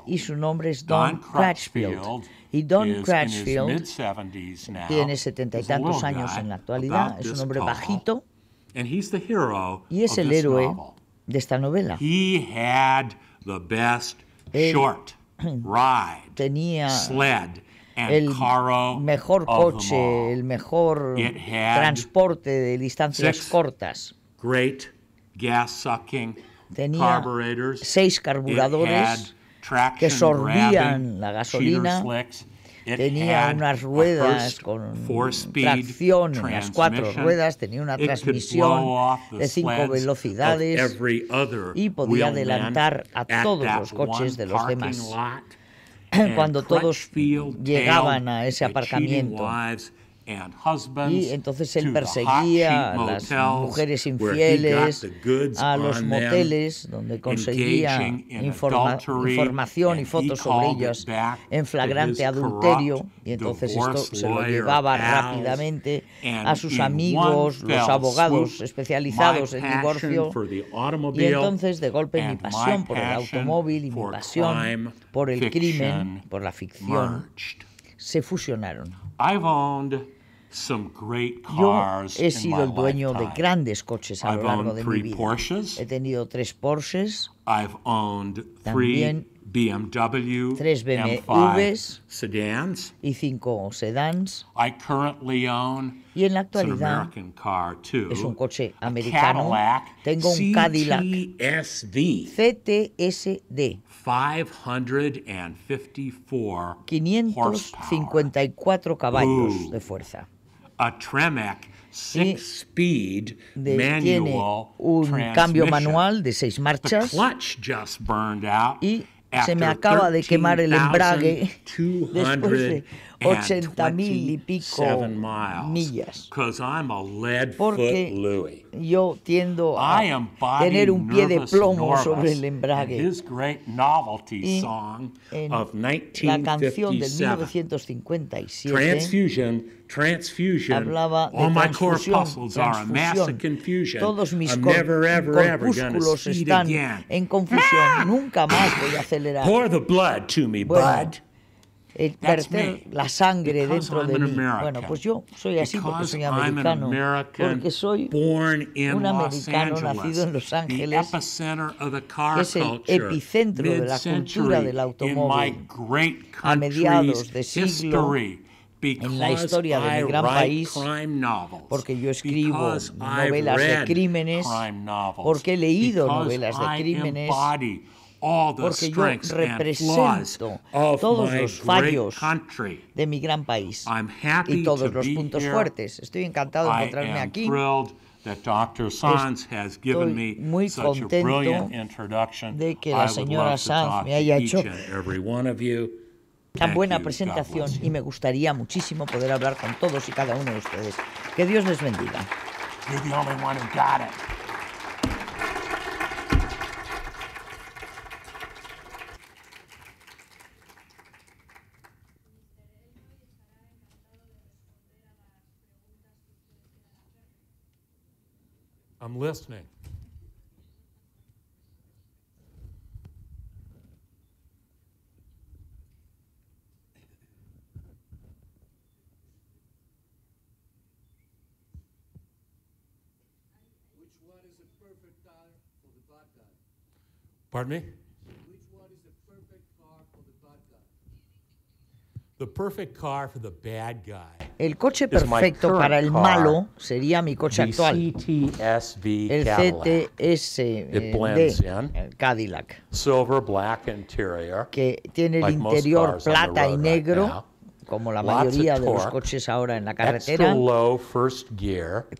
y su nombre es Don Crutchfield. Y Don Crutchfield tiene 70 y tantos años en la actualidad, es un hombre bajito, y es el héroe de esta novela. Tenía el mejor coche, el mejor transporte de distancias cortas. Tenía 6 carburadores que sorbían la gasolina. Tenía unas ruedas con tracción en las 4 ruedas, tenía una transmisión de 5 velocidades y podía adelantar a todos los coches de los demás. Cuando todos llegaban a ese aparcamiento. Y entonces él perseguía a las mujeres infieles, a los moteles donde conseguía información y fotos sobre ellas en flagrante adulterio, y entonces esto se lo llevaba rápidamente a sus amigos, los abogados especializados en divorcio, y entonces de golpe mi pasión por el automóvil y mi pasión por el crimen, por la ficción, se fusionaron. Yo he sido el dueño de grandes coches a lo largo de mi vida. He tenido 3 Porsches, también 3 BMWs y 5 sedans. Y en la actualidad es un coche americano. Tengo un Cadillac CTSD. 554 caballos de fuerza. Tiene un cambio manual de 6 marchas y se me acaba de quemar el embrague después de 80.000 y pico millas, porque yo tiendo a tener un pie de plomo sobre el embrague. Y en la canción del 1957 hablaba de transfusión. Todos mis corpúsculos están en confusión. Nunca más voy a acelerar. Verter la sangre dentro de mí. Bueno, pues yo soy así porque soy americano, porque soy un americano nacido en Los Ángeles, que es el epicentro de la cultura del automóvil a mediados de siglo, en la historia de mi gran país, porque yo escribo novelas de crímenes, porque he leído novelas de crímenes, porque yo represento todos los fallos de mi gran país y todos los puntos fuertes. Estoy encantado de encontrarme aquí. Estoy muy contento de que la señora Sanz me haya hecho tan buena presentación y me gustaría muchísimo poder hablar con todos y cada uno de ustedes. Que Dios les bendiga. I'm listening. Which one is the perfect car for the bad guy? Pardon me? Which one is the perfect car for the bad guy? The perfect car for the bad guy. El coche perfecto para el malo sería mi coche actual, el CTSD, el Cadillac, que tiene el interior plata y negro, como la mayoría de los coches ahora en la carretera.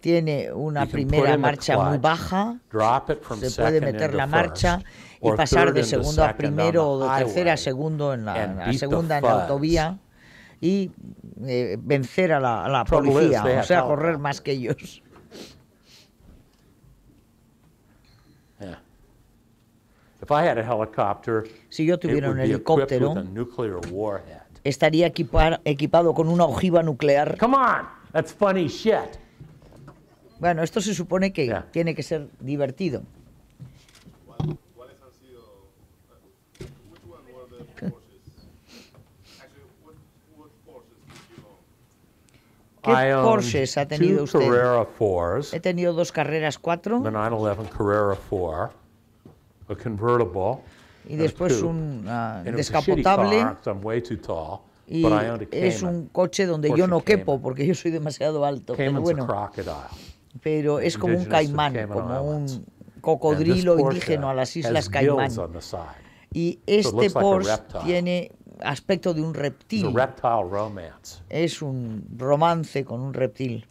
Tiene una primera marcha muy baja, se puede meter la marcha y pasar de segundo a primero o de tercera a segundo en la segunda en la autovía y vencer a la policía, o sea, correr más que ellos. Si yo tuviera un helicóptero, estaría equipado con una ojiva nuclear. Bueno, esto se supone que tiene que ser divertido. ¿Qué Porsches ha tenido usted? He tenido 2 Carreras 4. Y después un descapotable. Y es un coche donde yo no quepo porque yo soy demasiado alto. Pero bueno, pero es como un caimán, como un cocodrilo indígena a las Islas Caimán. Y este Porsche tiene aspecto de un reptil. Es un romance con un reptil.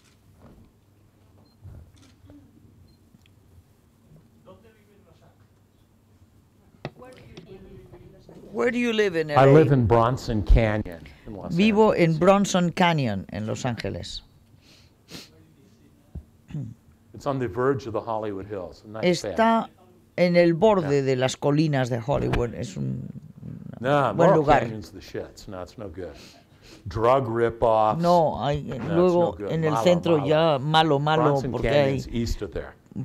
Where do you live in LA? I live in Bronson Canyon in Los Angeles. Vivo en Bronson Canyon en Los Ángeles. It's on the verge of the Hollywood Hills. Está en el borde de las colinas de Hollywood. Es un buen lugar. No, hay luego en el centro ya malo porque hay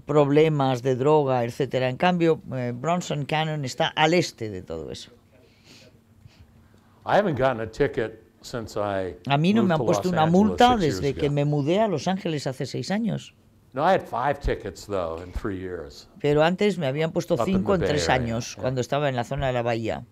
problemas de droga, etcétera. En cambio, Bronson Canyon está al este de todo eso. A mí no me han puesto una multa desde que me mudé a Los Ángeles hace 6 años. Pero antes me habían puesto 5 en 3 años, cuando estaba en la zona de la bahía.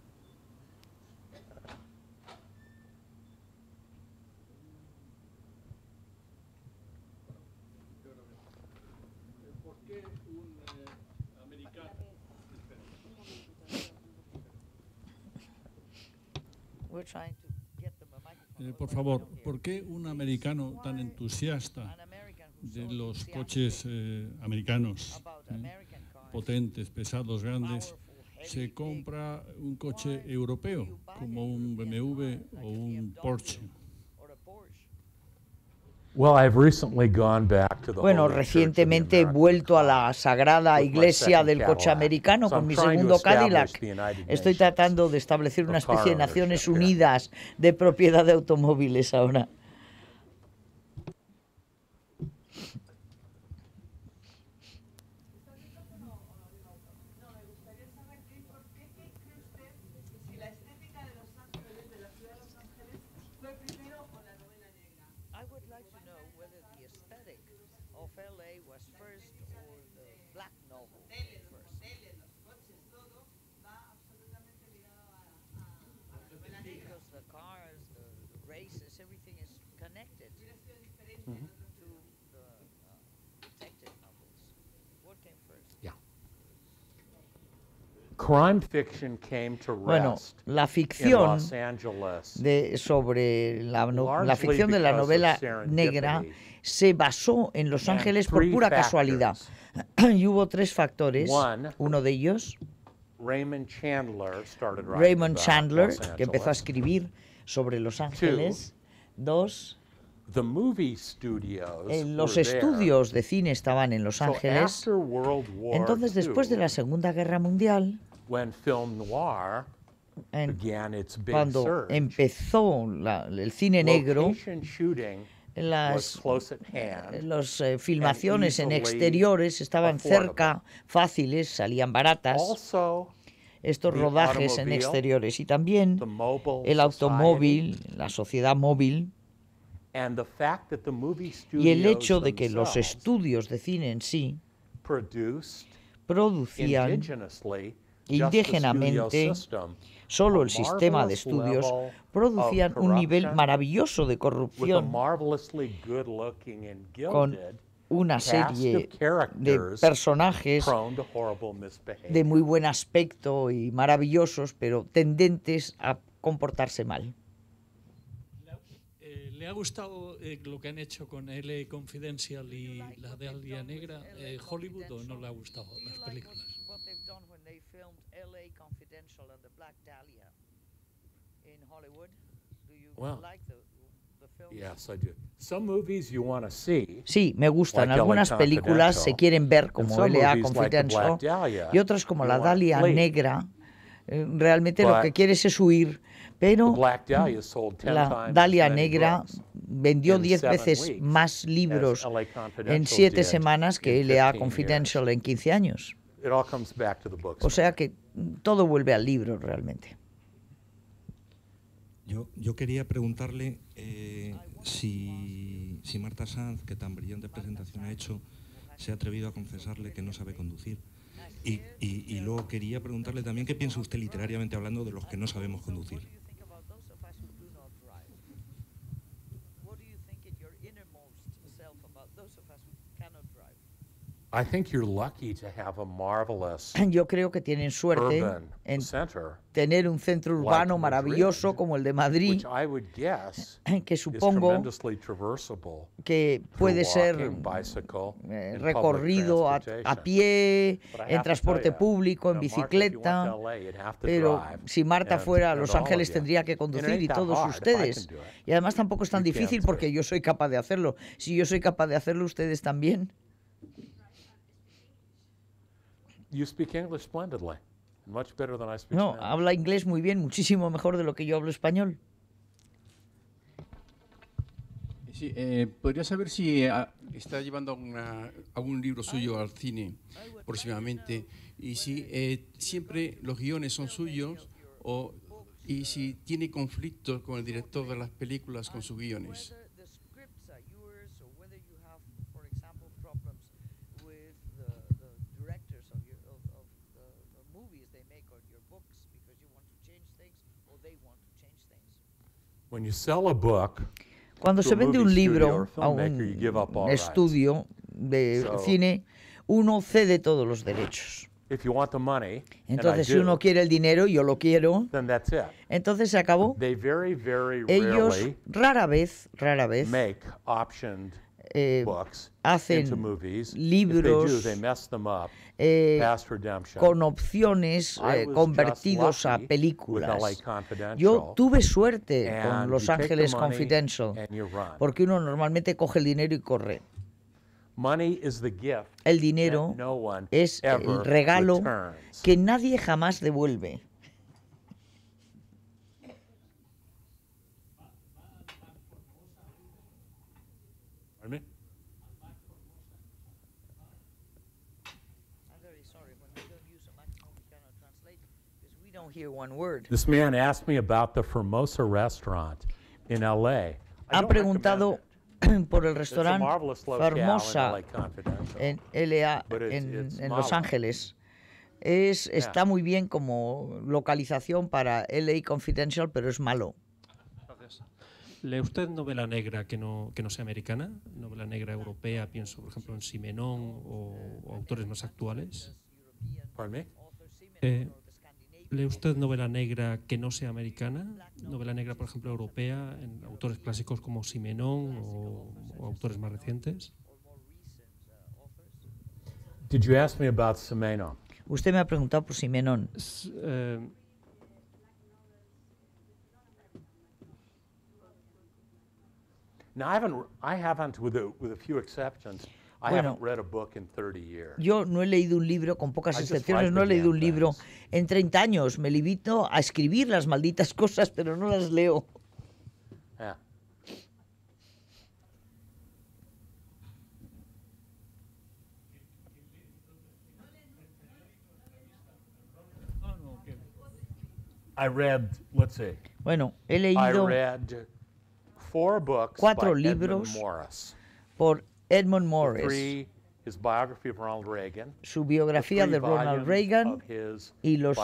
Por favor, ¿por qué un americano tan entusiasta de los coches americanos, potentes, pesados, grandes, se compra un coche europeo como un BMW o un Porsche? Bueno, recientemente he vuelto a la sagrada iglesia del coche americano con mi segundo Cadillac. Estoy tratando de establecer una especie de Naciones Unidas de propiedad de automóviles ahora. Bueno, la ficción sobre la ficción de la novela negra se basó en Los Ángeles por pura casualidad. Y hubo 3 factores. Uno de ellos, Raymond Chandler, que empezó a escribir sobre Los Ángeles. 2, los estudios de cine estaban en Los Ángeles. Entonces, después de la Segunda Guerra Mundial, cuando empezó el cine negro, las filmaciones en exteriores estaban cerca, fáciles, salían baratas, estos rodajes en exteriores, y también el automóvil, la sociedad móvil, y el hecho de que los estudios de cine en sí producían indígenamente, solo el sistema de estudios, producían un nivel maravilloso de corrupción, con una serie de personajes de muy buen aspecto y maravillosos, pero tendentes a comportarse mal. ¿Le ha gustado lo que han hecho con LA Confidential y la Dalia Negra, Hollywood, o no le ha gustado las películas? Sí, me gustan. Algunas películas se quieren ver, como LA Confidential, y otras como la Dalia Negra. Realmente lo que quieres es huir, pero la Dalia Negra vendió 10 veces más libros en 7 semanas que LA Confidential en 15 años. O sea que todo vuelve al libro realmente. Yo quería preguntarle si Marta Sanz, que tan brillante presentación ha hecho, se ha atrevido a confesarle que no sabe conducir. Y luego quería preguntarle también qué piensa usted literariamente hablando de los que no sabemos conducir. Yo creo que tienen suerte en tener un centro urbano maravilloso como el de Madrid, que supongo que puede ser recorrido a pie, en transporte público, en bicicleta, pero si Marta fuera a Los Ángeles tendría que conducir, y todos ustedes. Y además tampoco es tan difícil porque yo soy capaz de hacerlo. Si yo soy capaz de hacerlo, ustedes también. No, habla inglés muy bien, muchísimo mejor de lo que yo hablo español. Sí, podría saber si está llevando algún libro suyo al cine próximamente, y si siempre los guiones son suyos o y si tiene conflictos con el director de las películas, con sus guiones. Cuando se vende un libro a un estudio de cine, uno cede todos los derechos. Entonces, si uno quiere el dinero, yo lo quiero, entonces se acabó. Ellos rara vez hacen libros con opciones convertidos a películas. Yo tuve suerte con Los Ángeles Confidential, porque uno normalmente coge el dinero y corre. El dinero es el regalo que nadie jamás devuelve. This man asked me about the Formosa restaurant in LA. Ha preguntado por el restaurante Formosa en LA, en Los Ángeles. Está muy bien como localización para LA Confidential, pero es malo. ¿Lee usted novela negra que no sea americana? Novela negra europea, pienso, por ejemplo, en Simenon o autores más actuales. ¿Lee usted novela negra que no sea americana? Novela negra, por ejemplo, europea, en autores clásicos como Simenon o autores más recientes. Did you ask me about Simenon? Usted me ha preguntado por Simenon. Now, I haven't, with a few exceptions, I haven't read a book in 30 years. Yo no he leído un libro, con pocas excepciones, no he leído un libro en 30 años. Me limito a escribir las malditas cosas, pero no las leo. Yeah. I read, let's see. Bueno, he leído 4 libros por Edmund Morris. Su biografía de Ronald Reagan y los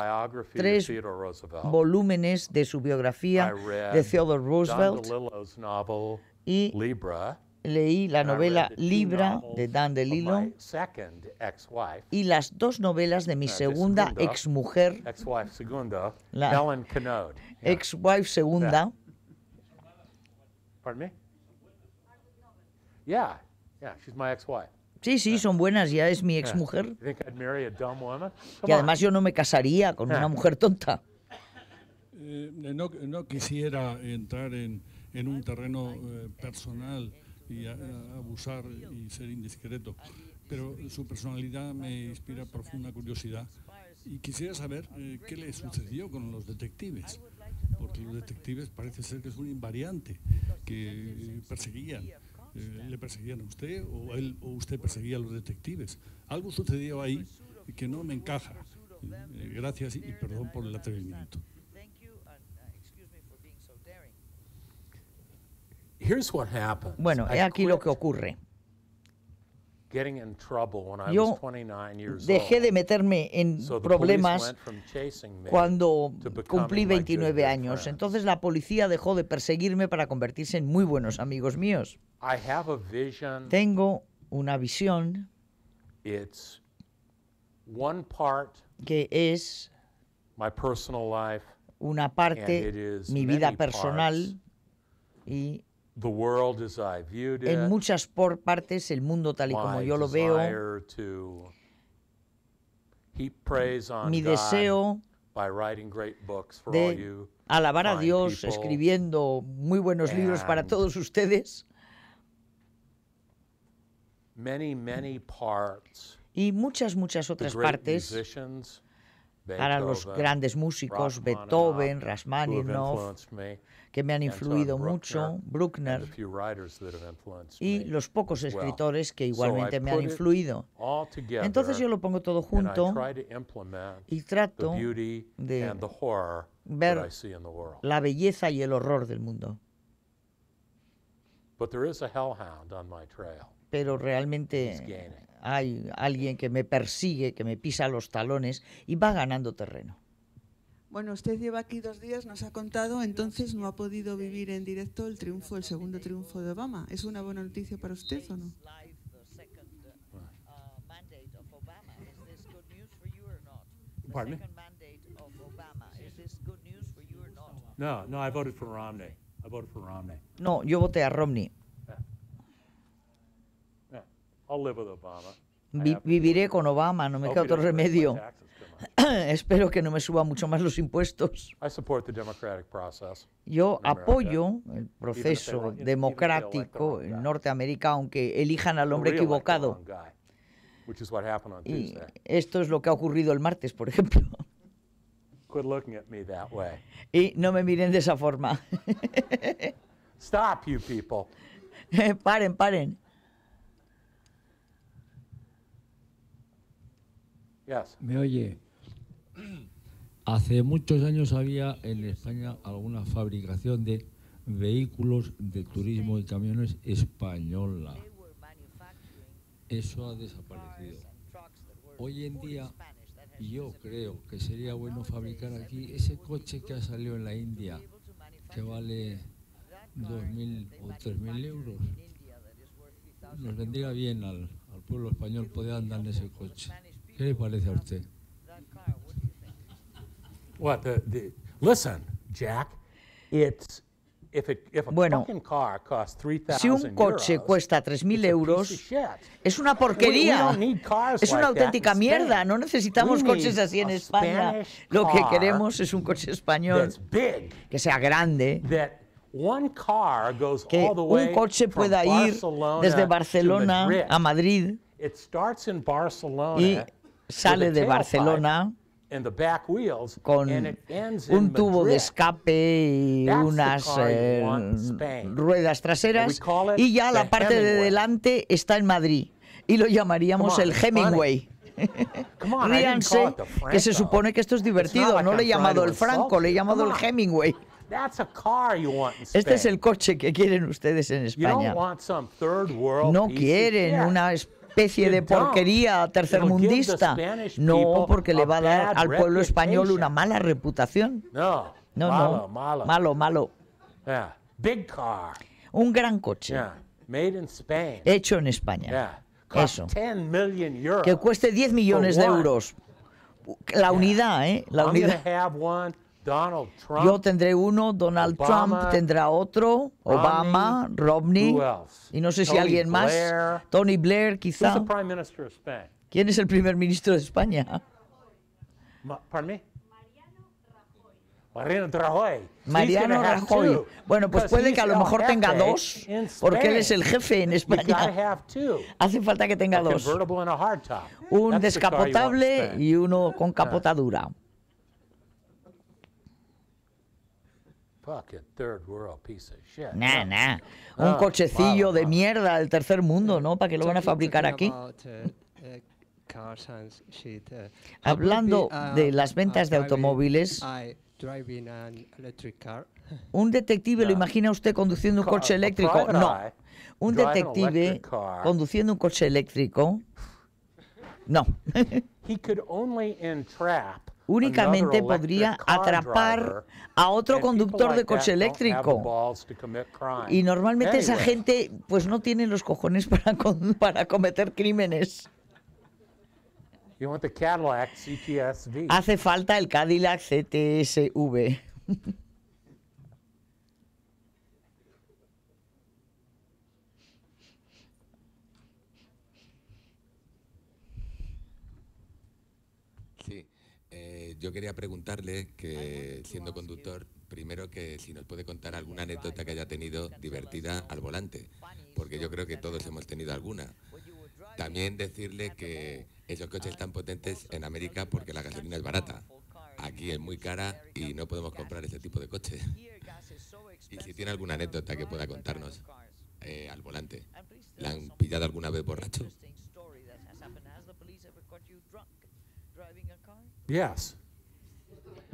3 volúmenes de su biografía de Theodore Roosevelt. Y leí la novela Libra de Dan DeLillo y las 2 novelas de mi segunda exmujer, la ex-wife segunda. Pardon me? Yeah, she's my ex-wife. Sí, son buenas, ya es mi exmujer. Y además yo no me casaría con una mujer tonta. No quisiera entrar en un terreno personal y abusar y ser indiscreto, pero su personalidad me inspira profunda curiosidad y quisiera saber qué le sucedió con los detectives, porque los detectives parece ser que es un invariante, que le perseguían a usted o usted perseguía a los detectives. Algo sucedió ahí que no me encaja. Gracias y perdón por el atrevimiento. Bueno, he aquí lo que ocurre. Yo dejé de meterme en problemas cuando cumplí 29 años. Entonces la policía dejó de perseguirme para convertirse en muy buenos amigos míos. Tengo una visión que es una parte, mi vida personal, y en muchas partes el mundo tal y como yo lo veo, mi deseo de alabar a Dios escribiendo muy buenos libros para todos ustedes, y muchas otras partes para los grandes músicos, Beethoven, Rachmaninoff, que me han influido mucho, Bruckner, y los pocos escritores que igualmente me han influido. Entonces yo lo pongo todo junto y trato de ver la belleza y el horror del mundo. Pero realmente hay alguien que me persigue, que me pisa los talones y va ganando terreno. Bueno, usted lleva aquí 2 días, nos ha contado, entonces no ha podido vivir en directo el segundo triunfo de Obama. ¿Es una buena noticia para usted o no? Pardon me? No, I voted for Romney. No, yo voté a Romney. I'll live with Obama. Viviré con Obama, no me queda otro remedio. Espero que no me suba mucho más los impuestos. Yo apoyo el proceso democrático en Norteamérica, aunque elijan al hombre equivocado. Y esto es lo que ha ocurrido el martes, por ejemplo. Y no me miren de esa forma. Stop, you people. Paren. Yes. ¿Me oye? Hace muchos años había en España alguna fabricación de vehículos de turismo y camiones española. Eso ha desaparecido. Hoy en día yo creo que sería bueno fabricar aquí ese coche que ha salido en la India, que vale 2.000 o 3.000 euros. Nos vendría bien al pueblo español poder andar en ese coche. ¿Qué le parece a usted? What listen, Jack, if a fucking car costs 3,000 si un coche cuesta 3.000 euros, es una porquería. Es una auténtica mierda. No necesitamos coches así en España. Lo que queremos es un coche español que sea grande, que un coche pueda ir desde Barcelona a Madrid y sale de Barcelona con un tubo de escape y unas ruedas traseras, y ya la parte de delante está en Madrid, y lo llamaríamos el Hemingway. Ríanse, que se supone que esto es divertido. No le he llamado el Franco, le he llamado el Hemingway. Este es el coche que quieren ustedes en España. No quieren una especie de porquería tercermundista. No, porque le va a dar al pueblo español una mala reputación. No, malo. Un gran coche. Hecho en España. Eso. Que cueste 10 millones de euros. La unidad, ¿eh? La unidad. Yo tendré uno, Donald Trump tendrá otro, Obama, Romney, y no sé si alguien más, Tony Blair quizá. ¿Quién es el primer ministro de España? Mariano Rajoy. Bueno, pues puede que a lo mejor tenga 2, porque él es el jefe en España. Hace falta que tenga 2. Un descapotable y uno con capotadura. Un cochecillo de mierda del tercer mundo, ¿no? ¿Para qué lo van a fabricar aquí? Hablando de las ventas de automóviles, ¿un detective lo imagina usted conduciendo un coche eléctrico? No. Un detective conduciendo un coche eléctrico, no. Únicamente podría atrapar a otro conductor de coche eléctrico. Y normalmente esa gente pues no tiene los cojones para cometer crímenes. Hace falta el Cadillac CTSV. Yo quería preguntarle que, siendo conductor, primero que si nos puede contar alguna anécdota que haya tenido divertida al volante, porque yo creo que todos hemos tenido alguna. También decirle que esos coches están potentes en América porque la gasolina es barata. aquí es muy cara y no podemos comprar ese tipo de coche. Y si tiene alguna anécdota que pueda contarnos al volante. ¿La han pillado alguna vez borracho?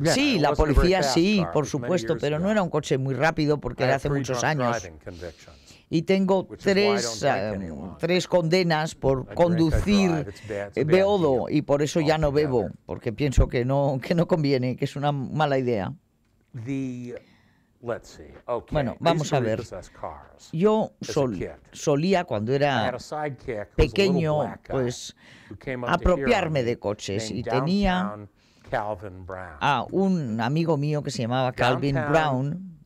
Sí, la policía sí, por supuesto, pero no era un coche muy rápido porque era hace muchos años. Y tengo tres condenas por conducir beodo y por eso ya no bebo, porque pienso que no conviene, que es una mala idea. Bueno, vamos a ver. Yo solía, cuando era pequeño, pues apropiarme de coches y tenía a un amigo mío que se llamaba Calvin Brown.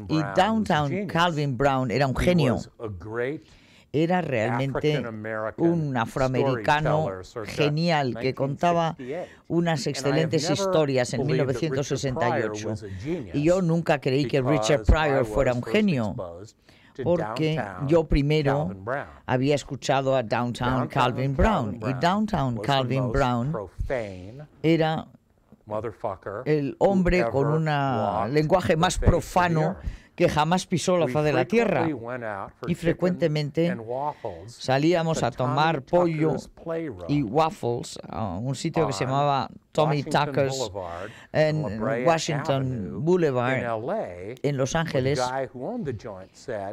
Y Downtown Calvin Brown era un genio. Era realmente un afroamericano genial que contaba unas excelentes historias en 1968. Y yo nunca creí que Richard Pryor fuera un genio, porque yo primero había escuchado a Downtown Calvin Brown. Y Downtown Calvin Brown era el hombre con un lenguaje más profano que jamás pisó la faz de la tierra. Y frecuentemente salíamos a tomar pollo y waffles a un sitio que se llamaba Tommy Tucker's en Washington Boulevard, en Los Ángeles.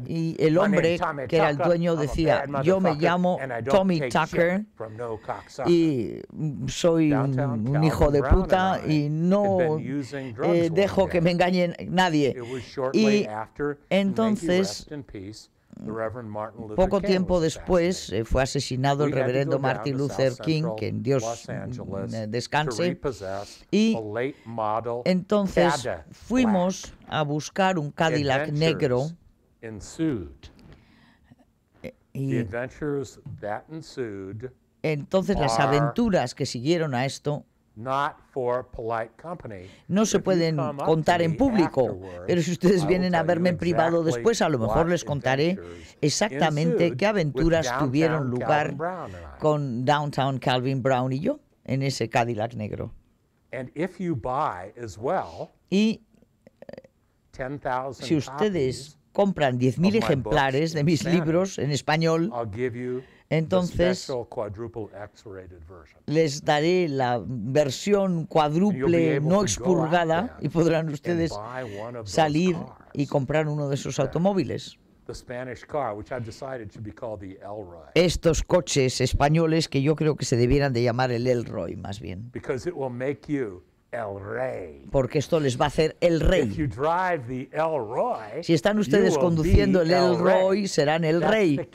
Y el hombre que era el dueño decía: yo me llamo Tommy Tucker y soy un hijo de puta y no dejo que me engañe nadie. Y entonces, poco tiempo después, fue asesinado el reverendo Martin Luther King, que en Dios descanse, y entonces fuimos a buscar un Cadillac negro y entonces las aventuras que siguieron a esto no se pueden contar en público, pero si ustedes vienen a verme en privado después, a lo mejor les contaré exactamente qué aventuras tuvieron lugar con Downtown Calvin Brown y yo en ese Cadillac negro. Y si ustedes compran 10,000 ejemplares de mis libros en español, entonces les daré la versión cuádruple no expurgada y podrán ustedes salir y comprar uno de esos automóviles. Estos coches españoles que yo creo que se debieran de llamar el Elroy más bien. Porque esto les va a hacer el rey. Si están ustedes conduciendo el Elroy, serán el rey.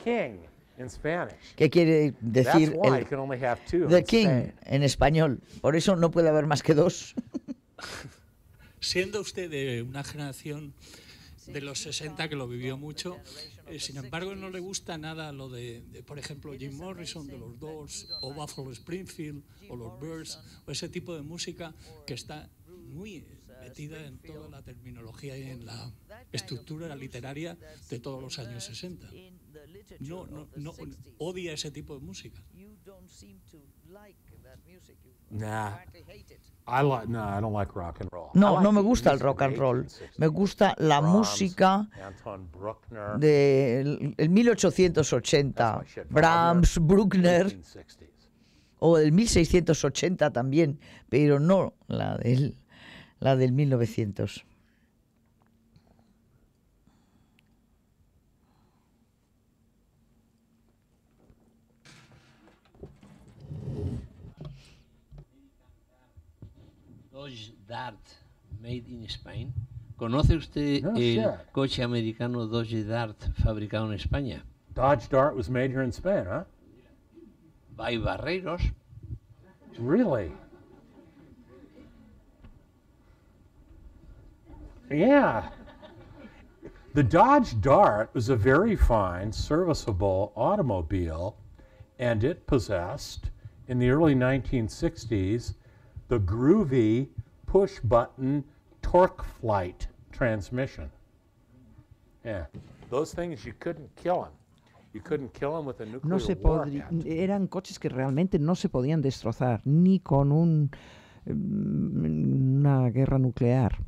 ¿Qué quiere decir the king en español? Por eso no puede haber más que dos. Siendo usted de una generación de los 60 que lo vivió mucho, sin embargo no le gusta nada lo de, por ejemplo, Jim Morrison de los Doors, o Buffalo Springfield, o los Byrds, o ese tipo de música que está muy metida en toda la terminología y en la estructura literaria de todos los años 60. No odia ese tipo de música. No, no me gusta el rock and roll. Me gusta la música del 1880, Brahms, Bruckner, o del 1680 también, pero no la del 1900. Dodge Dart, made in Spain. ¿Conoce usted el coche americano Dodge Dart fabricado en España? Dodge Dart was made here in Spain, huh? By Barreiros. Really? Yeah. The Dodge Dart was a very fine, serviceable automobile, and it possessed, in the early 1960s, the groovy push-button torque flight transmission. Yeah, those things you couldn't kill them. You couldn't kill them with a nuclear warhead. Eran coches que realmente no se podían destrozar, ni con un una guerra nuclear.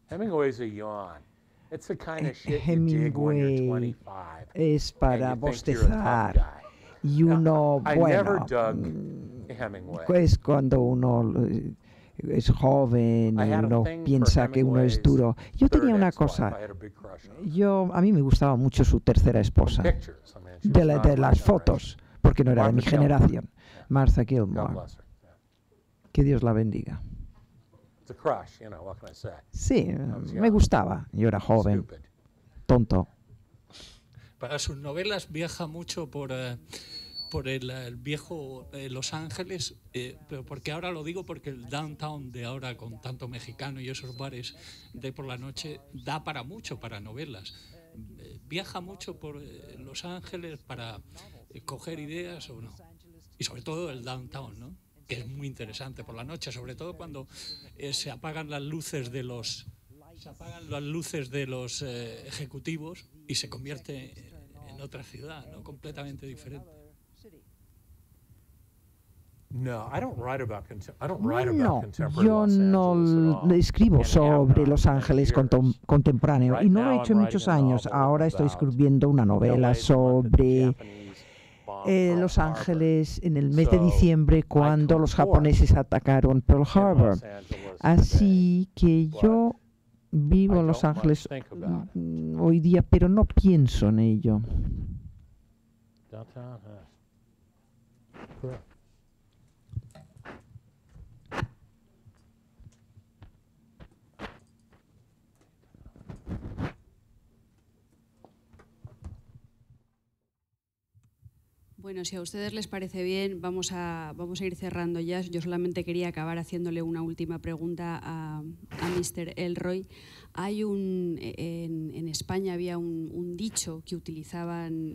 Hemingway's a yawn. It's the kind of shit you dig when you're 25. Es para bostezar. Y uno, bueno, es cuando uno es joven y uno piensa que uno es duro. Yo tenía una cosa, a mí me gustaba mucho su tercera esposa, de las fotos, porque no era de mi generación, Martha Gilmore. Que Dios la bendiga. Sí, me gustaba, yo era joven, tonto. Para sus novelas viaja mucho por el viejo Los Ángeles, pero porque ahora lo digo porque el downtown de ahora, con tanto mexicano y esos bares de por la noche, da para mucho para novelas. Viaja mucho por Los Ángeles para coger ideas o no. Y sobre todo el downtown, ¿no? Que es muy interesante por la noche, sobre todo cuando se apagan las luces de los ejecutivos y se convierte en otra ciudad, ¿no? Completamente diferente. No, yo no escribo sobre Los Ángeles contemporáneo y no lo he hecho en muchos años. Ahora estoy escribiendo una novela sobre Los Ángeles en el mes de diciembre, cuando los japoneses atacaron Pearl Harbor. Así que yo vivo en Los Ángeles hoy día, pero no pienso en ello. Bueno, si a ustedes les parece bien, vamos a ir cerrando ya. Yo solamente quería acabar haciéndole una última pregunta a Mr. Elroy. Hay en España había un dicho que utilizaban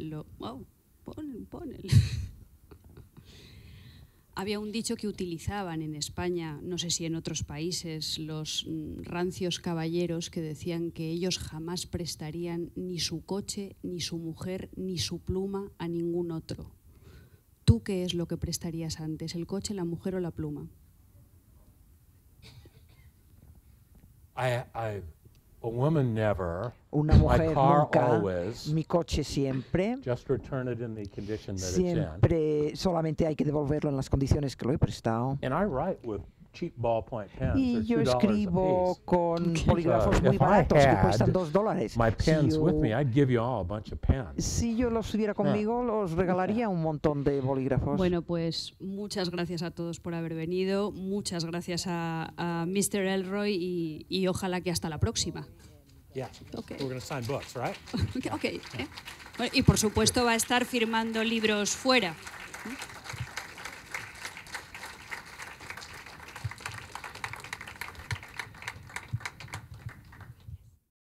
había un dicho que utilizaban en España, no sé si en otros países, los rancios caballeros, que decían que ellos jamás prestarían ni su coche, ni su mujer, ni su pluma a ningún otro. ¿Tú qué es lo que prestarías antes, el coche, la mujer o la pluma? Una mujer nunca, mi coche siempre, solamente hay que devolverlo en las condiciones que lo he prestado. Y yo escribo con bolígrafos muy baratos que cuestan $2. Si yo los tuviera conmigo, los regalaría un montón de bolígrafos. Bueno, pues muchas gracias a todos por haber venido. Muchas gracias a Mr. Elroy y ojalá que hasta la próxima. Okay. We're going to sign books, right? Okay. Y por supuesto va a estar firmando libros fuera.